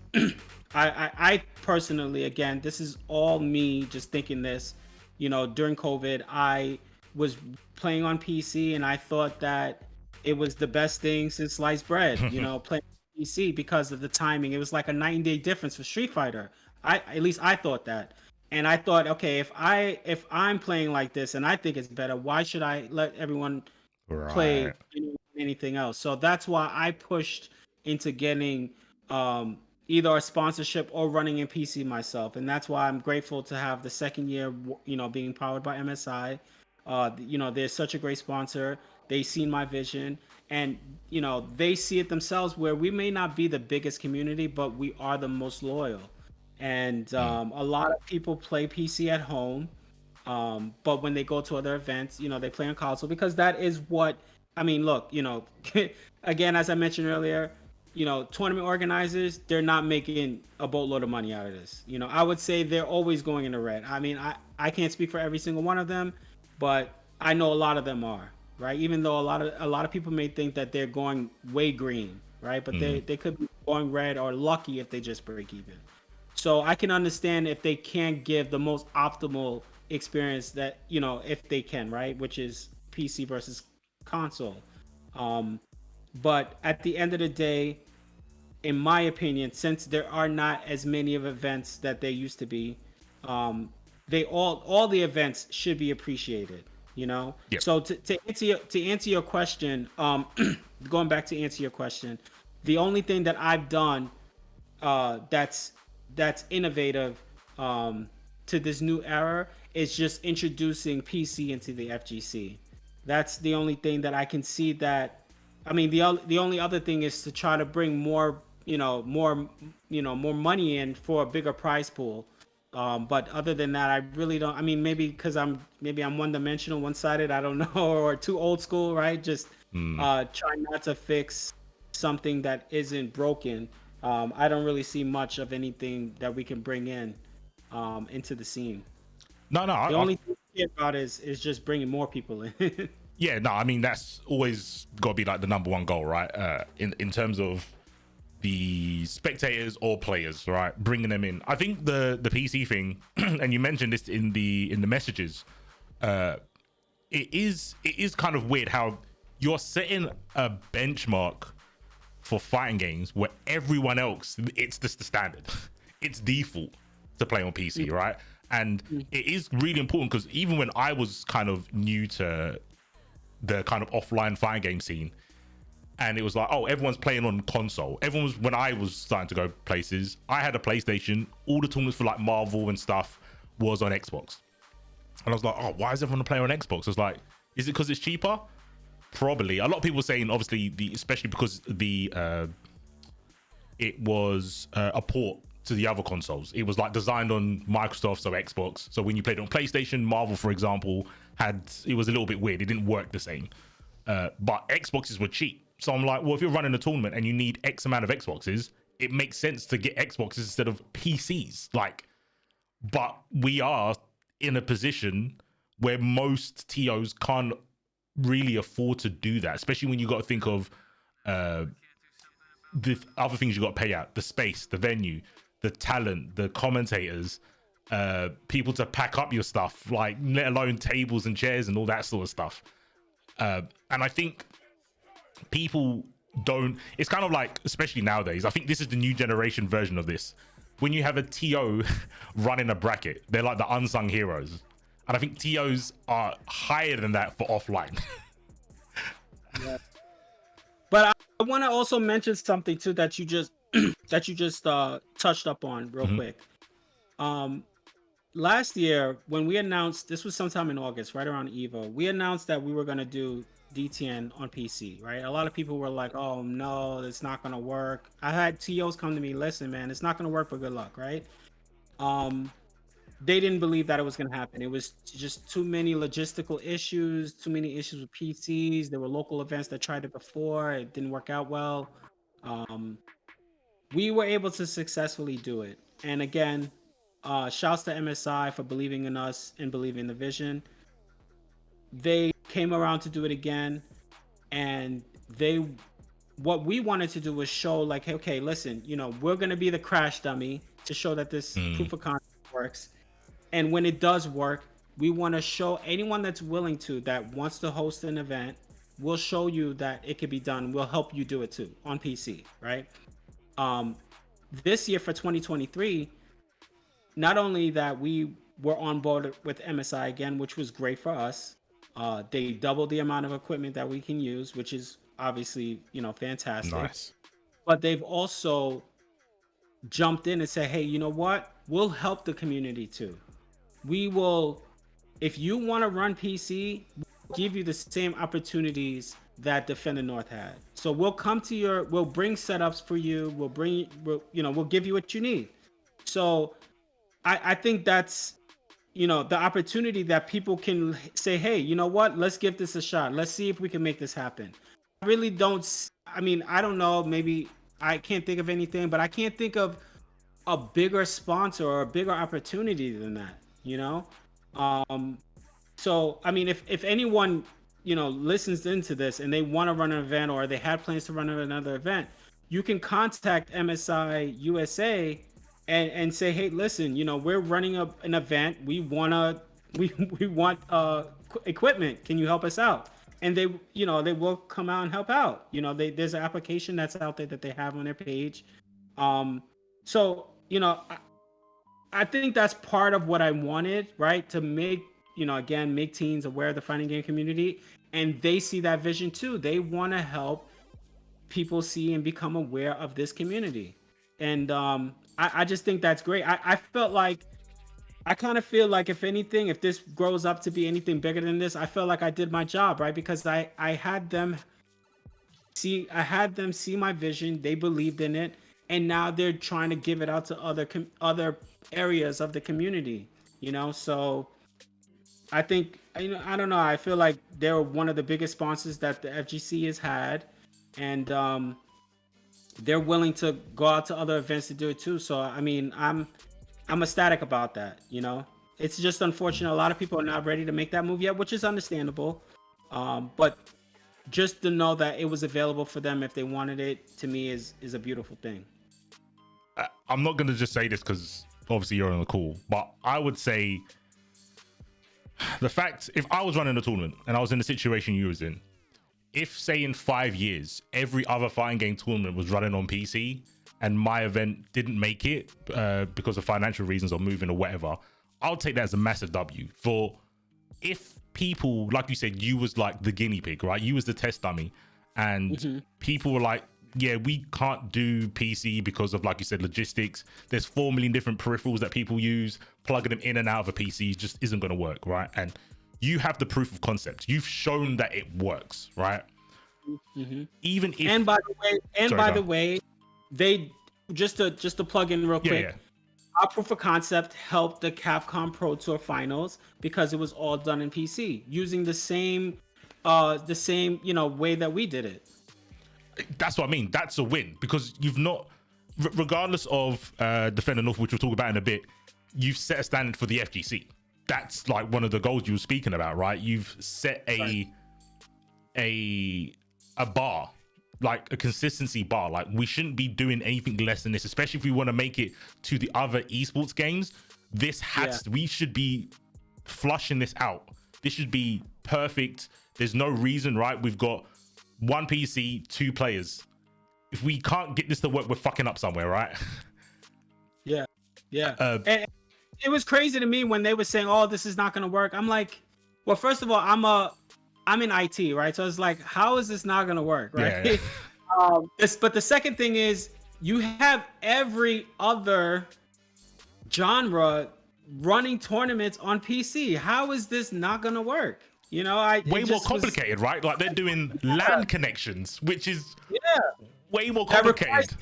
I personally, again, this is all me just thinking this, you know, during COVID, I was playing on PC and I thought that it was the best thing since sliced bread, you know, playing PC because of the timing. It was like a night and day difference for Street Fighter. At least I thought that. And I thought, okay, if I'm playing like this and I think it's better, why should I let everyone play anything else? So that's why I pushed into getting either a sponsorship or running in PC myself. And that's why I'm grateful to have the second year, you know, being powered by MSI. You know, they're such a great sponsor. They've seen my vision, and you know, they see it themselves where we may not be the biggest community, but we are the most loyal. And a lot of people play PC at home, but when they go to other events, you know, they play on console because that is what, I mean, look, you know, again, as I mentioned earlier, you know, tournament organizers, they're not making a boatload of money out of this. You know, I would say they're always going in the red. I mean, I can't speak for every single one of them, but I know a lot of them are, right? Even though a lot of people may think that they're going way green, right? But they could be going red or lucky if they just break even. So I can understand if they can't give the most optimal experience that, you know, if they can, right? Which is PC versus console. But at the end of the day, in my opinion, since there are not as many of events that there used to be, they all the events should be appreciated. You know. Yep. So to answer your question, going back to answer your question, the only thing that I've done that's innovative to this new era is just introducing PC into the FGC. That's the only thing that I can see that. I mean, the only other thing is to try to bring more, more money in for a bigger prize pool. But other than that, I really don't. I mean, maybe because I'm one dimensional, one sided. I don't know, or too old school, right? Just trying not to fix something that isn't broken. I don't really see much of anything that we can bring in into the scene. No, The only thing I care about is just bringing more people in. yeah, no, I mean that's always got to be like the number one goal, right? In terms of the spectators or players, right? Bringing them in. I think the PC thing, and you mentioned this in the messages. It is kind of weird how you're setting a benchmark for fighting games where everyone else, it's just the standard. It's default to play on PC, right? And it is really important because even when I was kind of new to the kind of offline fighting game scene, and it was like, oh, everyone's playing on console. When I was starting to go places, I had a PlayStation. All the tournaments for like Marvel and stuff was on Xbox. And I was like, oh, why is everyone playing on Xbox? I was like, is it because it's cheaper? Probably. A lot of people saying, obviously, especially because it was a port to the other consoles. It was like designed on Microsoft, so Xbox. So when you played it on PlayStation, Marvel, for example, it was a little bit weird. It didn't work the same. But Xboxes were cheap. So I'm like, well, if you're running a tournament and you need X amount of Xboxes, it makes sense to get Xboxes instead of PCs. But we are in a position where most TOs can't really afford to do that, especially when you got to think of the other things you got to pay out: the space, the venue, the talent, the commentators, people to pack up your stuff, like let alone tables and chairs and all that sort of stuff. And I think people don't. It's kind of like, especially nowadays, I think this is the new generation version of this. When you have a TO running a bracket, they're like the unsung heroes. And I think TOs are higher than that for offline. Yeah. But I want to also mention something too that you just touched up on real quick. Last year when we announced, this was sometime in August, right around Evo, we announced that we were going to do DTN on PC, right? A lot of people were like, oh no, it's not going to work. I had TOs come to me, listen, man, it's not going to work, but good luck, right? They didn't believe that it was going to happen. It was just too many logistical issues, too many issues with PCs. There were local events that tried it before. It didn't work out well. We were able to successfully do it. And again, shouts to MSI for believing in us and believing in the vision. They came around to do it again. And what we wanted to do was show like, hey, okay, listen, we're going to be the crash dummy to show that this proof of concept works. And when it does work, we want to show anyone that's willing to, that wants to host an event, we'll show you that it can be done. We'll help you do it too on PC, right? This year for 2023, not only that we were on board with MSI again, which was great for us. They doubled the amount of equipment that we can use, which is obviously, fantastic. Nice. But they've also jumped in and said, hey, you know what? We'll help the community too. We will, if you want to run PC, we'll give you the same opportunities that Defend the North had. So we'll come to we'll bring setups for you. We'll give you what you need. So I think that's, the opportunity that people can say, hey, you know what? Let's give this a shot. Let's see if we can make this happen. I really don't, I don't know, maybe I can't think of anything, but I can't think of a bigger sponsor or a bigger opportunity than that, So, if anyone, listens into this and they want to run an event or they had plans to run another event, you can contact MSI USA and say, hey, listen, we're running an event. We want equipment. Can you help us out? and they, you know, they will come out and help out. You know, there's an application that's out there that they have on their page. So, you know, I think that's part of what I wanted, right? To make, you know, again, make teens aware of the fighting game community, and they see that vision too. They want to help people see and become aware of this community, and I just think that's great. I felt like, I kind of feel like, if anything, if this grows up to be anything bigger than this, I felt like I did my job, right? Because I had them see, my vision. They believed in it, and now they're trying to give it out to other areas of the community. You know, so I think, you know, I don't know. I feel like they're one of the biggest sponsors that the FGC has had, and they're willing to go out to other events to do it too. So I mean, I'm ecstatic about that. You know, it's just unfortunate a lot of people are not ready to make that move yet, which is understandable. But just to know that it was available for them if they wanted it, to me is a beautiful thing. I'm not gonna just say this because obviously you're on the call, but I would say the fact, if I was running a tournament and I was in the situation you was in, if say in 5 years every other fighting game tournament was running on PC and my event didn't make it because of financial reasons or moving or whatever, I'll take that as a massive W. For if people, like you said, you was like the guinea pig, right? You was the test dummy, and people were like, yeah, we can't do PC because of, like you said, logistics. There's 4 million different peripherals that people use. Plugging them in and out of a PC just isn't going to work, right? And you have the proof of concept. You've shown that it works, right? Even if, and by the way, they just to plug in real quick. Our proof of concept helped the Capcom Pro Tour Finals because it was all done in PC using the same you know, way that we did it. That's what I mean. That's a win, because you've not, regardless of Defender North, which we'll talk about in a bit, you've set a standard for the FGC. That's like one of the goals you were speaking about, right? You've set a bar, like a consistency bar. Like, we shouldn't be doing anything less than this, especially if we want to make it to the other esports games. This has we should be flushing this out. This should be perfect. There's no reason, right? We've got 1 PC, 2 players. If we can't get this to work, we're fucking up somewhere, right? And it was crazy to me when they were saying, "Oh, this is not going to work." I'm like, well, first of all, I'm in IT, right? So it's like, how is this not going to work, right? But the second thing is, you have every other genre running tournaments on PC. How is this not going to work? You know, way more complicated, right? Like, they're doing LAN connections, which is way more complicated.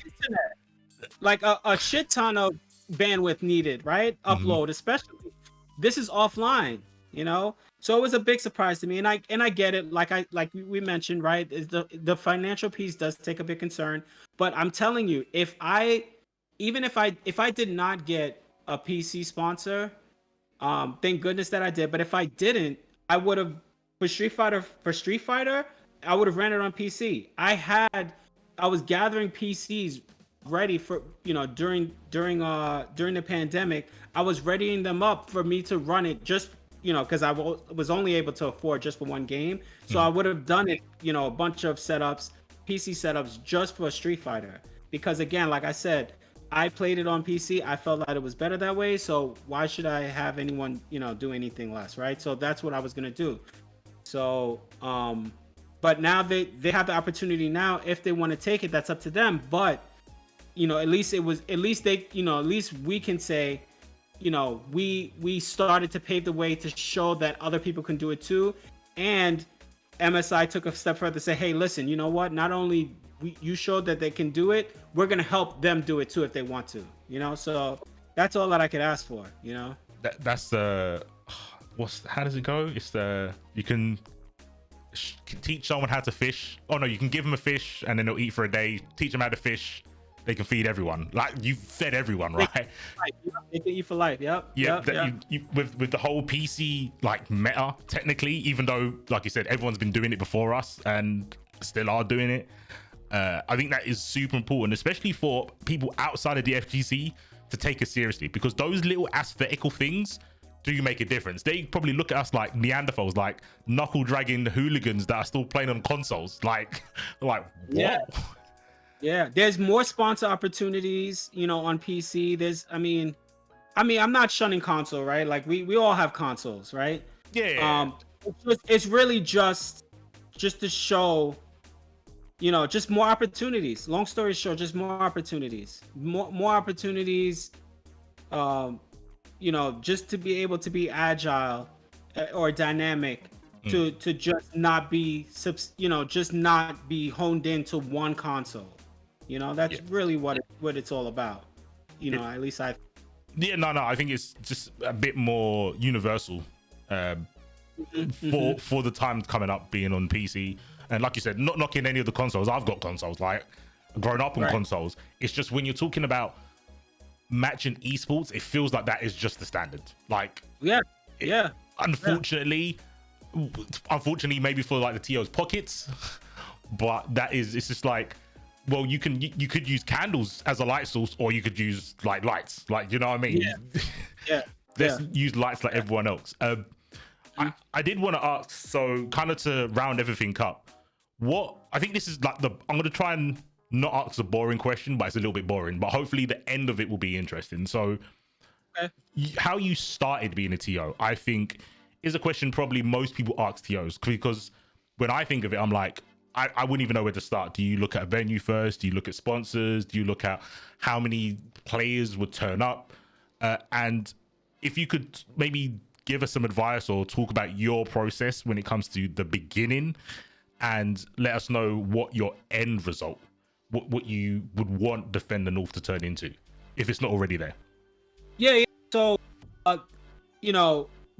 Like a shit ton of bandwidth needed, right? Upload, especially. This is offline, you know. So it was a big surprise to me, and I get it. Like we mentioned, right? The financial piece does take a big concern, but I'm telling you, if I did not get a PC sponsor, thank goodness that I did. But if I didn't, I would have, for Street Fighter, I would have ran it on PC. I was gathering PCs ready for, you know, during the pandemic. I was readying them up for me to run it, just, you know, because I was only able to afford just for 1 game. So I would have done it, you know, a bunch of setups, PC setups, just for Street Fighter. Because again, like I said, I played it on PC. I felt that it was better that way. So why should I have anyone, you know, do anything less, right? So that's what I was gonna do. So, but now they have the opportunity now. If they want to take it, that's up to them. But, you know, at least we can say, you know, we started to pave the way to show that other people can do it too. And MSI took a step further to say, hey, listen, you know what? Not only you showed that they can do it, we're gonna help them do it too if they want to, you know. So that's all that I could ask for, you know. That's the how does it go? It's you can teach someone how to fish. Oh no, you can give them a fish and then they'll eat for a day. Teach them how to fish, they can feed everyone. Like, you've fed everyone, right? They can eat for life. Yep. You, with the whole PC like meta, technically, even though, like you said, everyone's been doing it before us and still are doing it. I think that is super important, especially for people outside of the FGC, to take it seriously, because those little aesthetical things do you make a difference? They probably look at us like Neanderthals, like knuckle dragging hooligans that are still playing on consoles. Like what? Yeah, there's more sponsor opportunities, on PC. I'm not shunning console, right? Like we all have consoles, right? Yeah. It's really just to show, just more opportunities. Long story short, just more opportunities, more opportunities. Just to be able to be agile or dynamic, to just not be just not be honed into one console. That's really what it's all about. At least I. Yeah, no, I think it's just a bit more universal for the time coming up being on PC. And like you said, not knocking any of the consoles. I've got consoles, like growing up on consoles. It's just when you're talking about matching esports, it feels like that is just the standard. Like, unfortunately, maybe for like the TO's pockets, but it's just like, well, you could use candles as a light source, or you could use like lights, like, you know what I mean? Let's use lights like everyone else. I did want to ask, so kind of to round everything up, what I think this is like I'm gonna try and not ask a boring question, but it's a little bit boring, but hopefully the end of it will be interesting. So how you started being a TO, I think, is a question probably most people ask TOs, because when I think of it, I'm like, I wouldn't even know where to start. Do you look at a venue first? Do you look at sponsors? Do you look at how many players would turn up? And if you could maybe give us some advice or talk about your process when it comes to the beginning, and let us know what your end result, what you would want Defender North to turn into, if it's not already there. Yeah. So,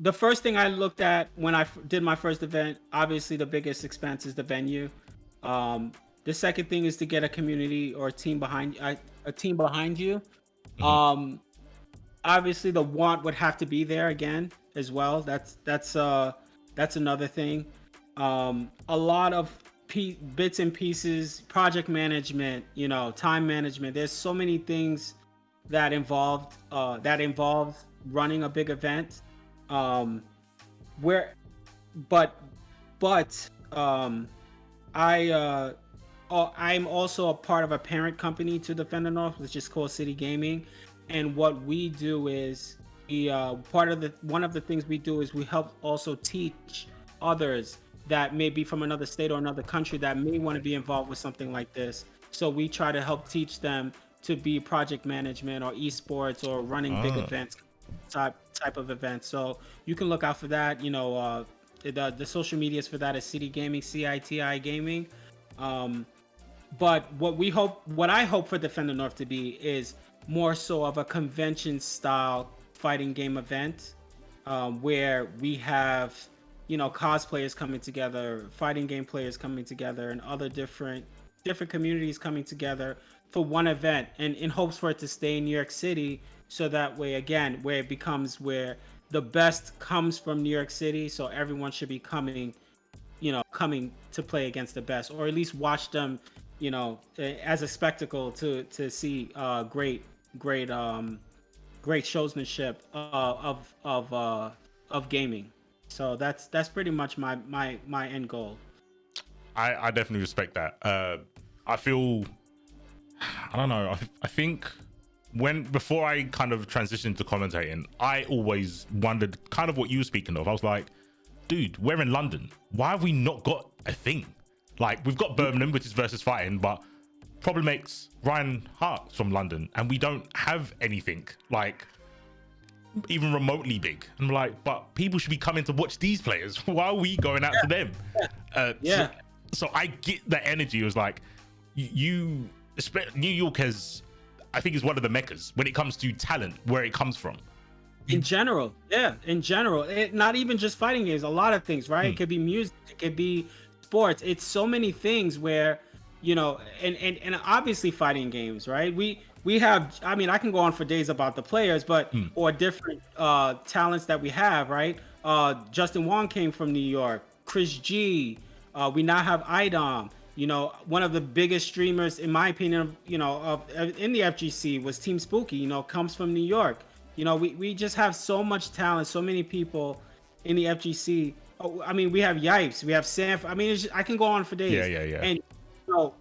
the first thing I looked at when I did my first event, obviously the biggest expense is the venue. The second thing is to get a community or a team behind you. Obviously the want would have to be there again as well. That's another thing. A lot of bits and pieces, project management, time management. There's so many things that involves running a big event. I'm also a part of a parent company to Defender North, which is called City Gaming, and what we do is one of the things we do is we help also teach others that may be from another state or another country that may want to be involved with something like this. So we try to help teach them to be project management or esports or running big events, type of events. So you can look out for that. The social medias for that is City Gaming, CITI Gaming. But what I hope for Defender North to be is more so of a convention style fighting game event, where we have cosplayers coming together, fighting game players coming together, and other different communities coming together for one event, and in hopes for it to stay in New York City, so that way, again, where it becomes where the best comes from New York City, so everyone should be coming to play against the best, or at least watch them, as a spectacle to see great showsmanship of gaming. So that's pretty much my end goal. I definitely respect that. I feel, I don't know, I think before I kind of transitioned to commentating, I always wondered kind of what you were speaking of. I was like, dude, we're in London. Why have we not got a thing? Like, we've got Birmingham, which is versus fighting, but problem makes Ryan Hart's from London, and we don't have anything like even remotely big. And I'm like, but people should be coming to watch these players. Why are we going out to them? So I get the energy. It was like, New York has, I think, is one of the meccas when it comes to talent, where it comes from. In general, not even just fighting games, a lot of things, right? It could be music, it could be sports. It's so many things where, and obviously fighting games, right? We have, I mean, I can go on for days about the players, but or different talents that we have, right? Justin Wong came from New York, Chris G. We now have IDOM. One of the biggest streamers, in my opinion, in the FGC was Team Spooky. Comes from New York. You know, we just have so much talent, so many people in the FGC. Oh, I mean, we have Yipes, we have Sanford. I mean, I can go on for days. Yeah. And you know,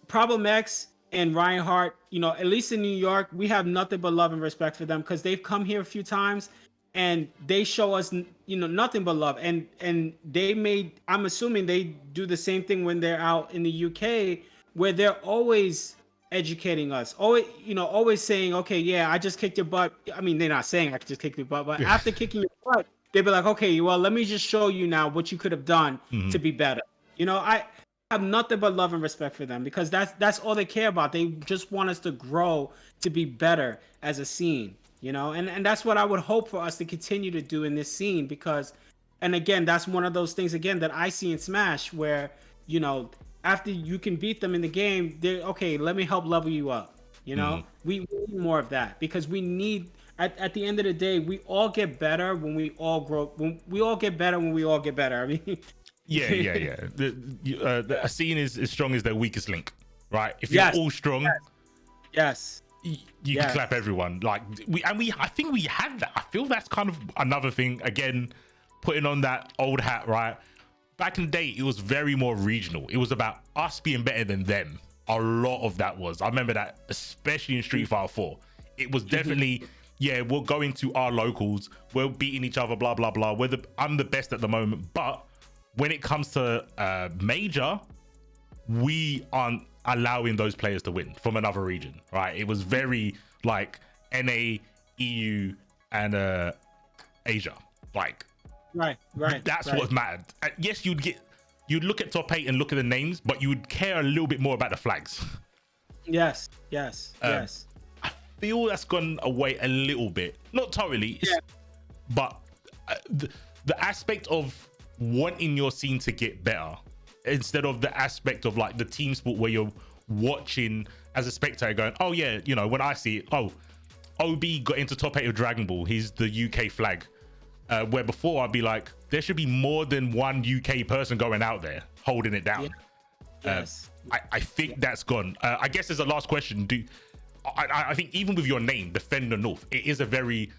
Problem X and Reinhardt, you know, at least in New York, we have nothing but love and respect for them because they've come here a few times and they show us, you know, nothing but love. And they made, I'm assuming they do the same thing when they're out in the UK, where they're always educating us, always, you know, always saying, okay, yeah, I just kicked your butt. I mean, they're not saying I just kicked your butt, but after kicking your butt, they'd be like, okay, well, let me just show you now what you could have done to be better. You know, I have nothing but love and respect for them because that's all they care about. They just want us to grow, to be better as a scene, you know, and that's what I would hope for us to continue to do in this scene because, and again, that's one of those things again that I see in Smash where, you know, after you can beat them in the game, they're okay, let me help level you up. You know, we need more of that because we need, at the end of the day, we all get better when we all grow. When we all get better when we all get better. I mean, yeah. A scene is as strong as their weakest link, right? If you're all strong, yes, you can clap everyone. Like I think we had that. I feel that's kind of another thing. Again, putting on that old hat, right? Back in the day, it was very more regional. It was about us being better than them. A lot of that was. I remember that, especially in Street Fighter 4. It was definitely, yeah, we're going to our locals. We're beating each other, blah, blah, blah. I'm the best at the moment. But when it comes to major, we aren't allowing those players to win from another region, right? It was very like NA, EU, and Asia. Like, right. That's what mattered. Yes, you'd look at top 8 and look at the names, but you would care a little bit more about the flags. Yes. I feel that's gone away a little bit. Not totally, but the aspect of wanting your scene to get better instead of the aspect of like the team sport where you're watching as a spectator going, oh yeah, you know, when I see it, oh, OB got into top 8 of Dragon Ball, he's the UK flag. Where before I'd be like, there should be more than one UK person going out there holding it down. Yes. I think that's gone. I guess as a last question, I think even with your name, Defender North, it is a very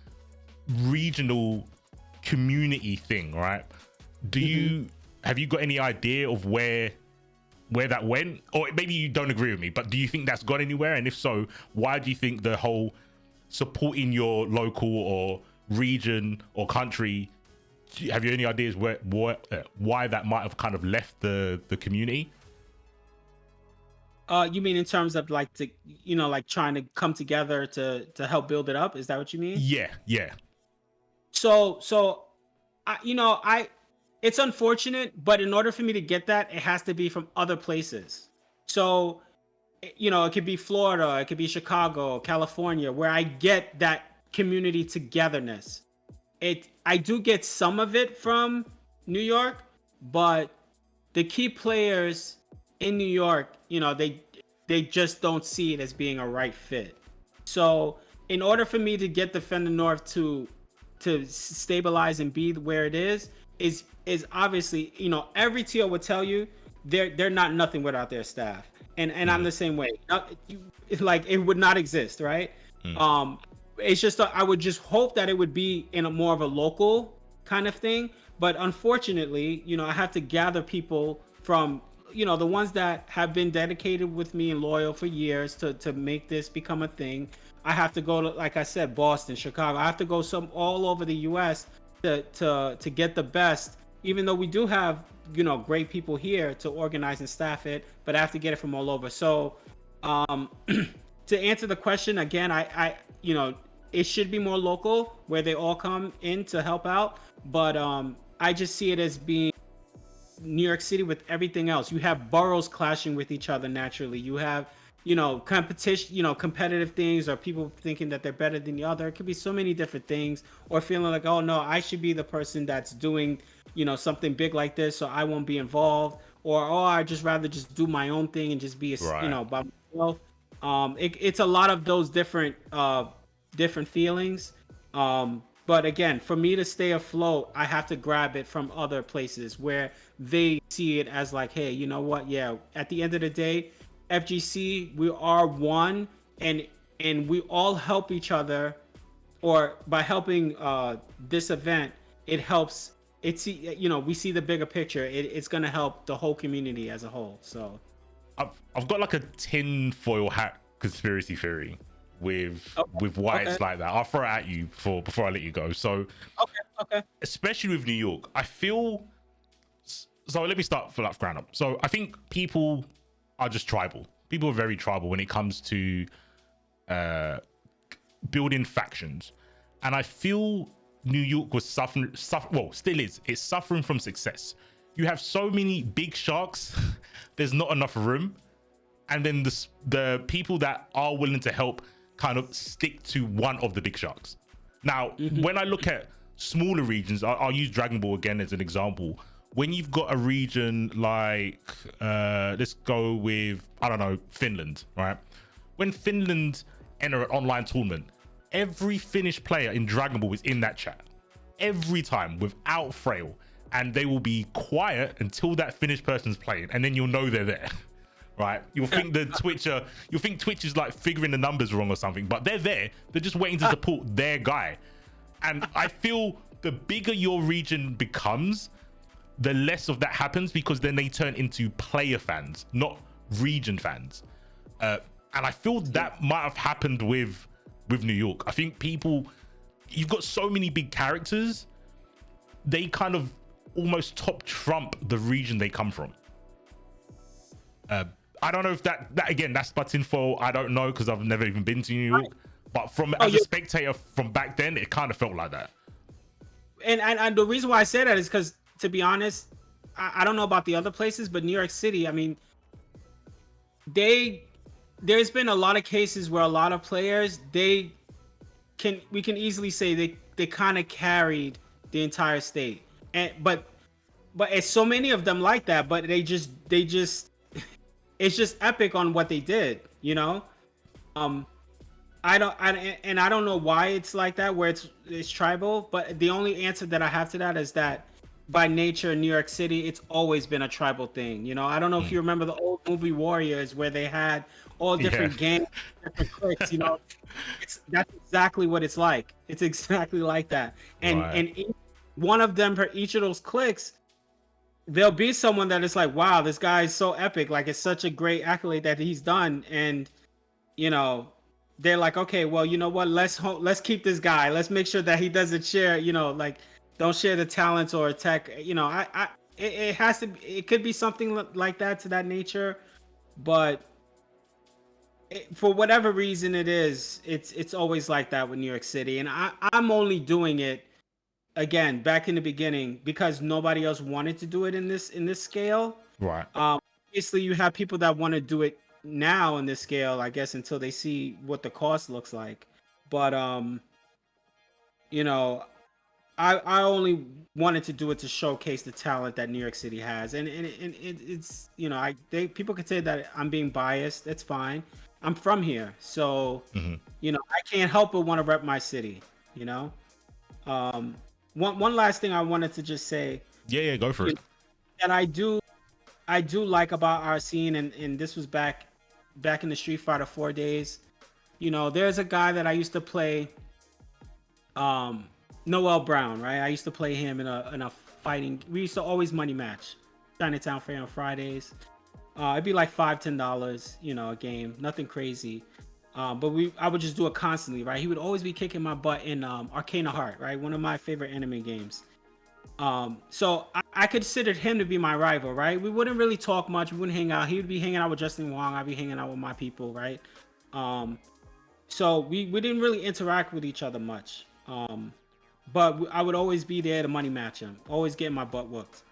regional community thing, right? Have you got any idea of where that went? Or maybe you don't agree with me, but do you think that's gone anywhere? And if so, why do you think the whole supporting your local or region or country, have you any ideas why that might have kind of left the community? You mean in terms of like like trying to come together to help build it up? Is that what you mean? Yeah. So it's unfortunate, but in order for me to get that, it has to be from other places. So, you know, it could be Florida, it could be Chicago, California, where I get that community togetherness. I do get some of it from New York, but the key players in New York, you know, they just don't see it as being a right fit. So in order for me to get Defender North to stabilize and be where it is obviously, you know, every TO would tell you they're not nothing without their staff, and I'm the same way. Like it would not exist, right? It's just I would just hope that it would be in a more of a local kind of thing, but unfortunately, you know, I have to gather people from, you know, the ones that have been dedicated with me and loyal for years to make this become a thing. I have to go to, like I said, Boston, Chicago. I have to go all over the US to get the best, even though we do have, you know, great people here to organize and staff it, but I have to get it from all over. So to answer the question again, I you know, it should be more local where they all come in to help out, but I just see it as being New York City with everything else. You have boroughs clashing with each other naturally. You have, you know, competition, you know, competitive things, or people thinking that they're better than the other. It could be so many different things, or feeling like, oh no, I should be the person that's doing, you know, something big like this, so I won't be involved, or oh, I just rather just do my own thing and just be, you know, by myself. It's a lot of those different feelings. But again, for me to stay afloat, I have to grab it from other places where they see it as like, hey, you know what? Yeah, at the end of the day, FGC, we are one, and we all help each other or by helping this event, it helps. It's, you know, we see the bigger picture. It's gonna help the whole community as a whole. So I've got like a tinfoil hat conspiracy theory with why it's like that. I'll throw it at you before I let you go. So okay. especially with New York, I feel. So let me start from ground up. So I think people are just tribal. People are very tribal when it comes to building factions, and I feel New York was suffering. Well, still is. It's suffering from success. You have so many big sharks. There's not enough room, and then the people that are willing to help kind of stick to one of the big sharks. Now, when I look at smaller regions, I'll use Dragon Ball again as an example. When you've got a region like, let's go with, I don't know, Finland, right? When Finland enter an online tournament, every Finnish player in Dragon Ball is in that chat. Every time, without fail. And they will be quiet until that Finnish person's playing, and then you'll know they're there, right? You'll think Twitch is like figuring the numbers wrong or something, but they're there. They're just waiting to support their guy. And I feel the bigger your region becomes, the less of that happens, because then they turn into player fans, not region fans. And I feel that might have happened with New York. I think you've got so many big characters, they kind of almost top trump the region they come from. I don't know if that again, that's my tinfoil. I don't know, because I've never even been to New York. But as a spectator from back then, it kind of felt like that. And the reason why I say that is because, to be honest, I don't know about the other places, but New York City, I mean, there's been a lot of cases where a lot of players, we can easily say they kind of carried the entire state. But it's so many of them like that, but they just it's just epic on what they did, you know. I don't know why it's like that, where it's tribal, but the only answer that I have to that is that by nature in New York City, it's always been a tribal thing. You know, I don't know if you remember the old movie Warriors, where they had all different gangs, different cliques, you know. That's exactly what it's like. It's exactly like that. And each one of them, for each of those cliques, there'll be someone that is like, wow, this guy is so epic. Like, it's such a great accolade that he's done. And, you know, they're like, okay, well, you know what? Let's keep this guy. Let's make sure that he doesn't share, you know, like, don't share the talents or tech. You know, it could be something like that, to that nature, but for whatever reason it's always like that with New York City. And I'm only doing it, again, back in the beginning, because nobody else wanted to do it in this scale. Right. Obviously you have people that want to do it now in this scale, I guess, until they see what the cost looks like. But you know, I only wanted to do it to showcase the talent that New York City has, and it's, you know, people could say that I'm being biased. That's fine. I'm from here, so you know, I can't help but want to rep my city. You know, one last thing I wanted to just say. Yeah, go for it. And I do like about our scene, and this was back in the Street Fighter 4 days. You know, there's a guy that I used to play, Noel Brown, right? I used to play him in a fighting. We used to always money match, Chinatown Fair on Fridays. It'd be like $5-10, you know, a game, nothing crazy. But I would just do it constantly, right? He would always be kicking my butt in Arcana Heart, right? One of my favorite anime games. So I considered him to be my rival, right? We wouldn't really talk much. We wouldn't hang out. He would be hanging out with Justin Wong. I'd be hanging out with my people, right? So we didn't really interact with each other much. But I would always be there to money match him, always getting my butt whooped.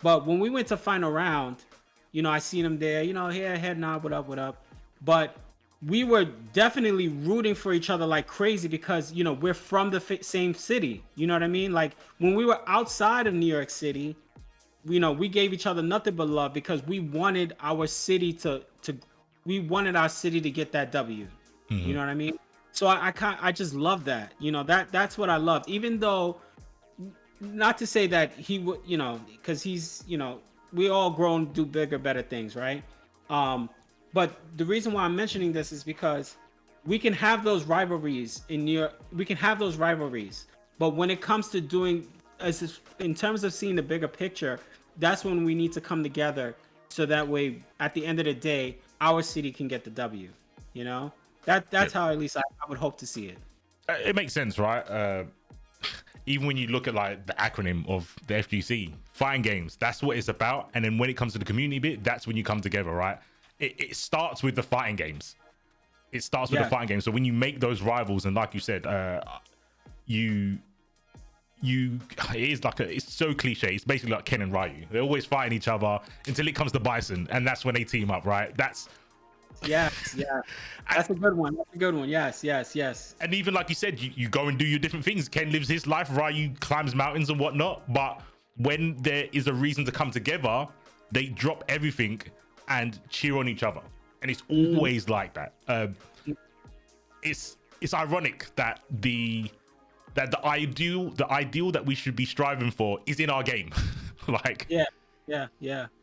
But when we went to final round, you know, I seen him there, you know, here, head nod, what up. But we were definitely rooting for each other like crazy, because, you know, we're from the same city. You know what I mean? Like, when we were outside of New York City, you know, we gave each other nothing but love, because we wanted our city to get that W. You know what I mean? So I just love that. You know, that's what I loved. Even though, not to say that he would, you know, because he's, you know, we all grown, do bigger, better things, right? But the reason why I'm mentioning this is because, we can have those rivalries in New York. We can have those rivalries, but when it comes to doing, in terms of seeing the bigger picture, that's when we need to come together. So that way, at the end of the day, our city can get the W. You know, that's how at least I would hope to see it. It makes sense, right? Even when you look at like the acronym of the FGC, fighting games, that's what it's about. And then when it comes to the community bit, that's when you come together, right? It starts with the fighting games. It starts with the fighting games. So when you make those rivals, and like you said, it is like it's so cliche. It's basically like Ken and Ryu. They're always fighting each other until it comes to Bison, and that's when they team up, right? That's yeah. That's a good one. Yes. And even like you said, you go and do your different things. Ken lives his life, Ryu climbs mountains and whatnot. But when there is a reason to come together, they drop everything and cheer on each other. And it's always like that. It's ironic that the ideal that we should be striving for is in our game. Like yeah.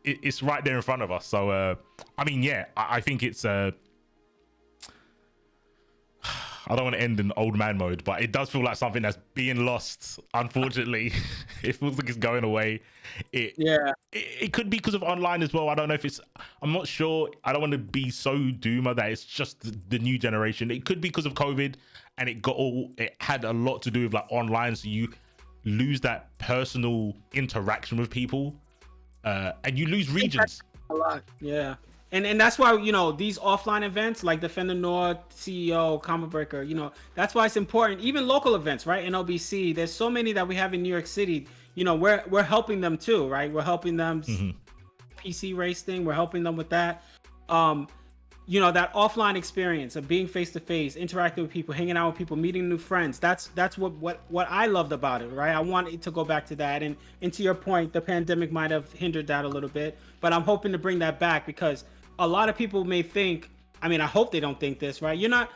It's right there in front of us. So I mean, I think it's I don't want to end in old man mode, but it does feel like something that's being lost. Unfortunately, it feels like it's going away. It could be because of online as well. I don't know if it's. I'm not sure. I don't want to be so doomer that it's just the new generation. It could be because of COVID, and it had a lot to do with like online. So you lose that personal interaction with people, and you lose regions. A lot, yeah. And that's why, you know, these offline events like Defender North, CEO, Combo Breaker, you know, that's why it's important. Even local events, right? NLBC, there's so many that we have in New York City. You know, we're helping them too, right? We're helping them PC race thing. We're helping them with that. You know, that offline experience of being face to face, interacting with people, hanging out with people, meeting new friends. That's what I loved about it, right? I want it to go back to that. And to your point, the pandemic might have hindered that a little bit, but I'm hoping to bring that back because a lot of people may think, I mean, I hope they don't think this, right? You're not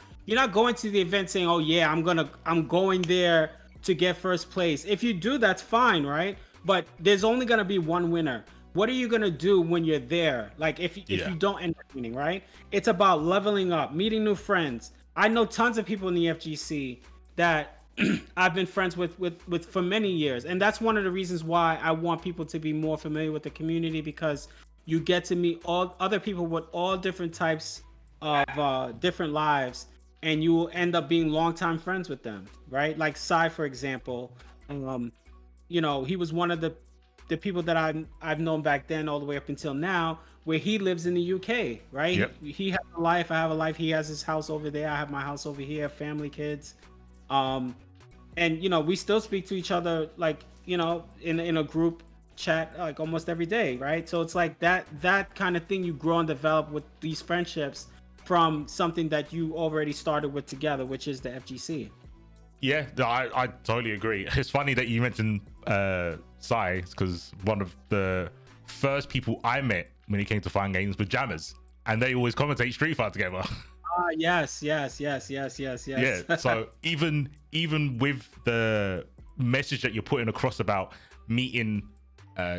going to the event saying, oh yeah, I'm going there to get first place. If you do, that's fine, right? But there's only gonna be one winner. What are you gonna do when you're there? Like if you don't end up winning, right? It's about leveling up, meeting new friends. I know tons of people in the FGC that I've been friends with for many years. And that's one of the reasons why I want people to be more familiar with the community, because you get to meet all other people with all different types of different lives, and you will end up being longtime friends with them, right? Like Sai, for example, you know, he was one of the people that I've known back then all the way up until now, where he lives in the UK, right? Yep. He has a life, I have a life. He has his house over there, I have my house over here, family, kids, and you know, we still speak to each other, like, you know, in a group chat like almost every day, right? So it's like that kind of thing you grow and develop with these friendships from something that you already started with together, which is the FGC. Yeah, I totally agree. It's funny that you mentioned Sai, because one of the first people I met when it came to fighting games were jammers, and they always commentate Street Fighter together. Yes. Yeah, so even with the message that you're putting across about meeting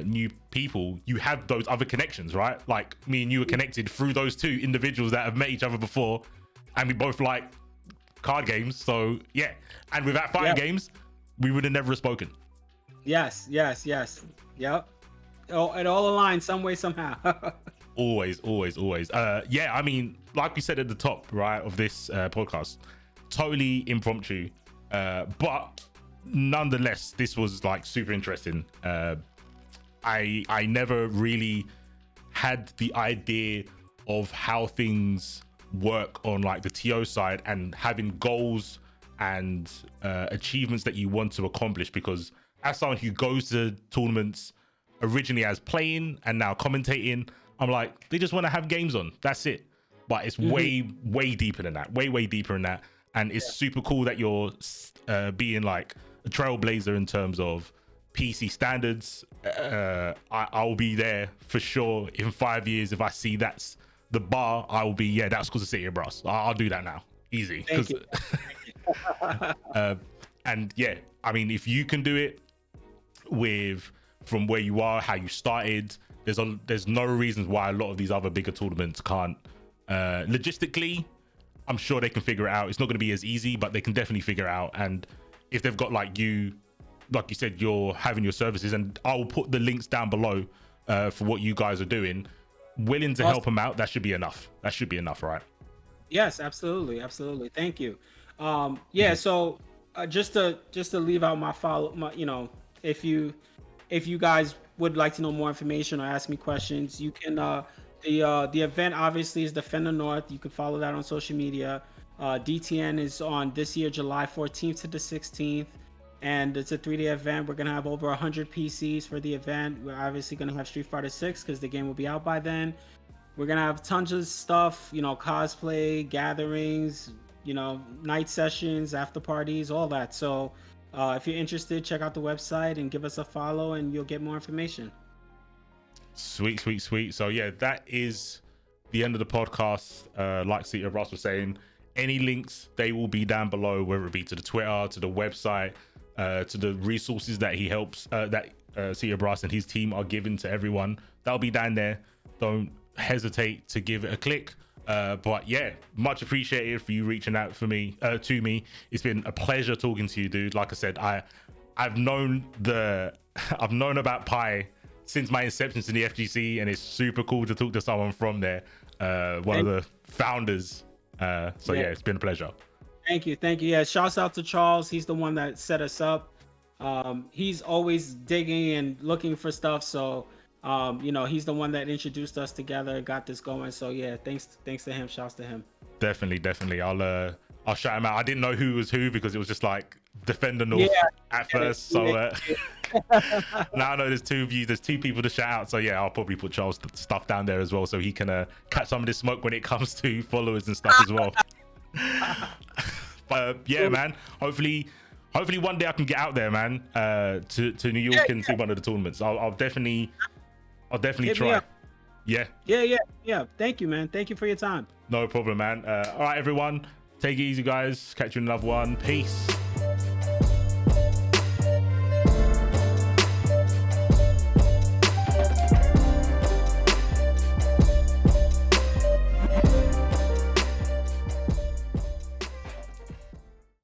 new people, you have those other connections, right? Like me and you are connected through those two individuals that have met each other before, and we both like card games. So yeah, and without fighting games, we would have never spoken. Yes. Yep. Oh, it all aligns some way, somehow. always. Yeah, I mean, like we said at the top, right, of this podcast, totally impromptu, but nonetheless, this was like super interesting. I never really had the idea of how things work on like the TO side and having goals and achievements that you want to accomplish, because as someone who goes to tournaments originally as playing and now commentating, I'm like, they just want to have games on, that's it. But it's way deeper than that, way deeper than that. And it's super cool that you're being like a trailblazer in terms of PC standards. I'll be there for sure in 5 years. If I see that's the bar, I will be, that's because of CitiOfBrass. I'll do that now, easy. Thank you. And yeah, I mean, if you can do it from where you are, how you started, there's no reasons why a lot of these other bigger tournaments can't. Logistically, I'm sure they can figure it out. It's not going to be as easy, but they can definitely figure it out. And if they've got like you said, you're having your services, and I'll put the links down below for what you guys are doing, willing to help them out, that should be enough. That should be enough, right? Yes, absolutely, absolutely. Thank you. Yeah. So just to leave out my follow, you know, if you guys would like to know more information or ask me questions, you can. The event obviously is Defender North. You can follow that on social media. DTN is on this year, July 14th to the 16th. And it's a 3-day event. We're going to have over 100 PCs for the event. We're obviously going to have Street Fighter 6 because the game will be out by then. We're going to have tons of stuff, you know, cosplay, gatherings, you know, night sessions, after parties, all that. So if you're interested, check out the website and give us a follow and you'll get more information. Sweet. So yeah, that is the end of the podcast. Like CitiOfBrass was saying, any links, they will be down below, whether it be to the Twitter, to the website, to the resources that he helps, that CitiOfBrass and his team are giving to everyone. That'll be down there. Don't hesitate to give it a click. But yeah, much appreciated for you reaching out to me. It's been a pleasure talking to you, dude. Like I said, I've known about Pi since my inception in the FGC, and it's super cool to talk to someone from there, one of the founders. Yeah, it's been a pleasure. Thank you. Yeah, shouts out to Charles. He's the one that set us up. He's always digging and looking for stuff, so you know, he's the one that introduced us together, got this going. So yeah, thanks to him. Shouts to him. Definitely. I'll shout him out. I didn't know who was who because it was just like Defender North at first. So now I know there's two of you. There's two people to shout out. So yeah, I'll probably put Charles' stuff down there as well, so he can catch some of this smoke when it comes to followers and stuff as well. But yeah, man. Hopefully one day I can get out there, man. To New York and see one of the tournaments. I'll definitely try. Yeah. Thank you, man. Thank you for your time. No problem, man. All right, everyone. Take it easy, guys. Catch you in another one. Peace.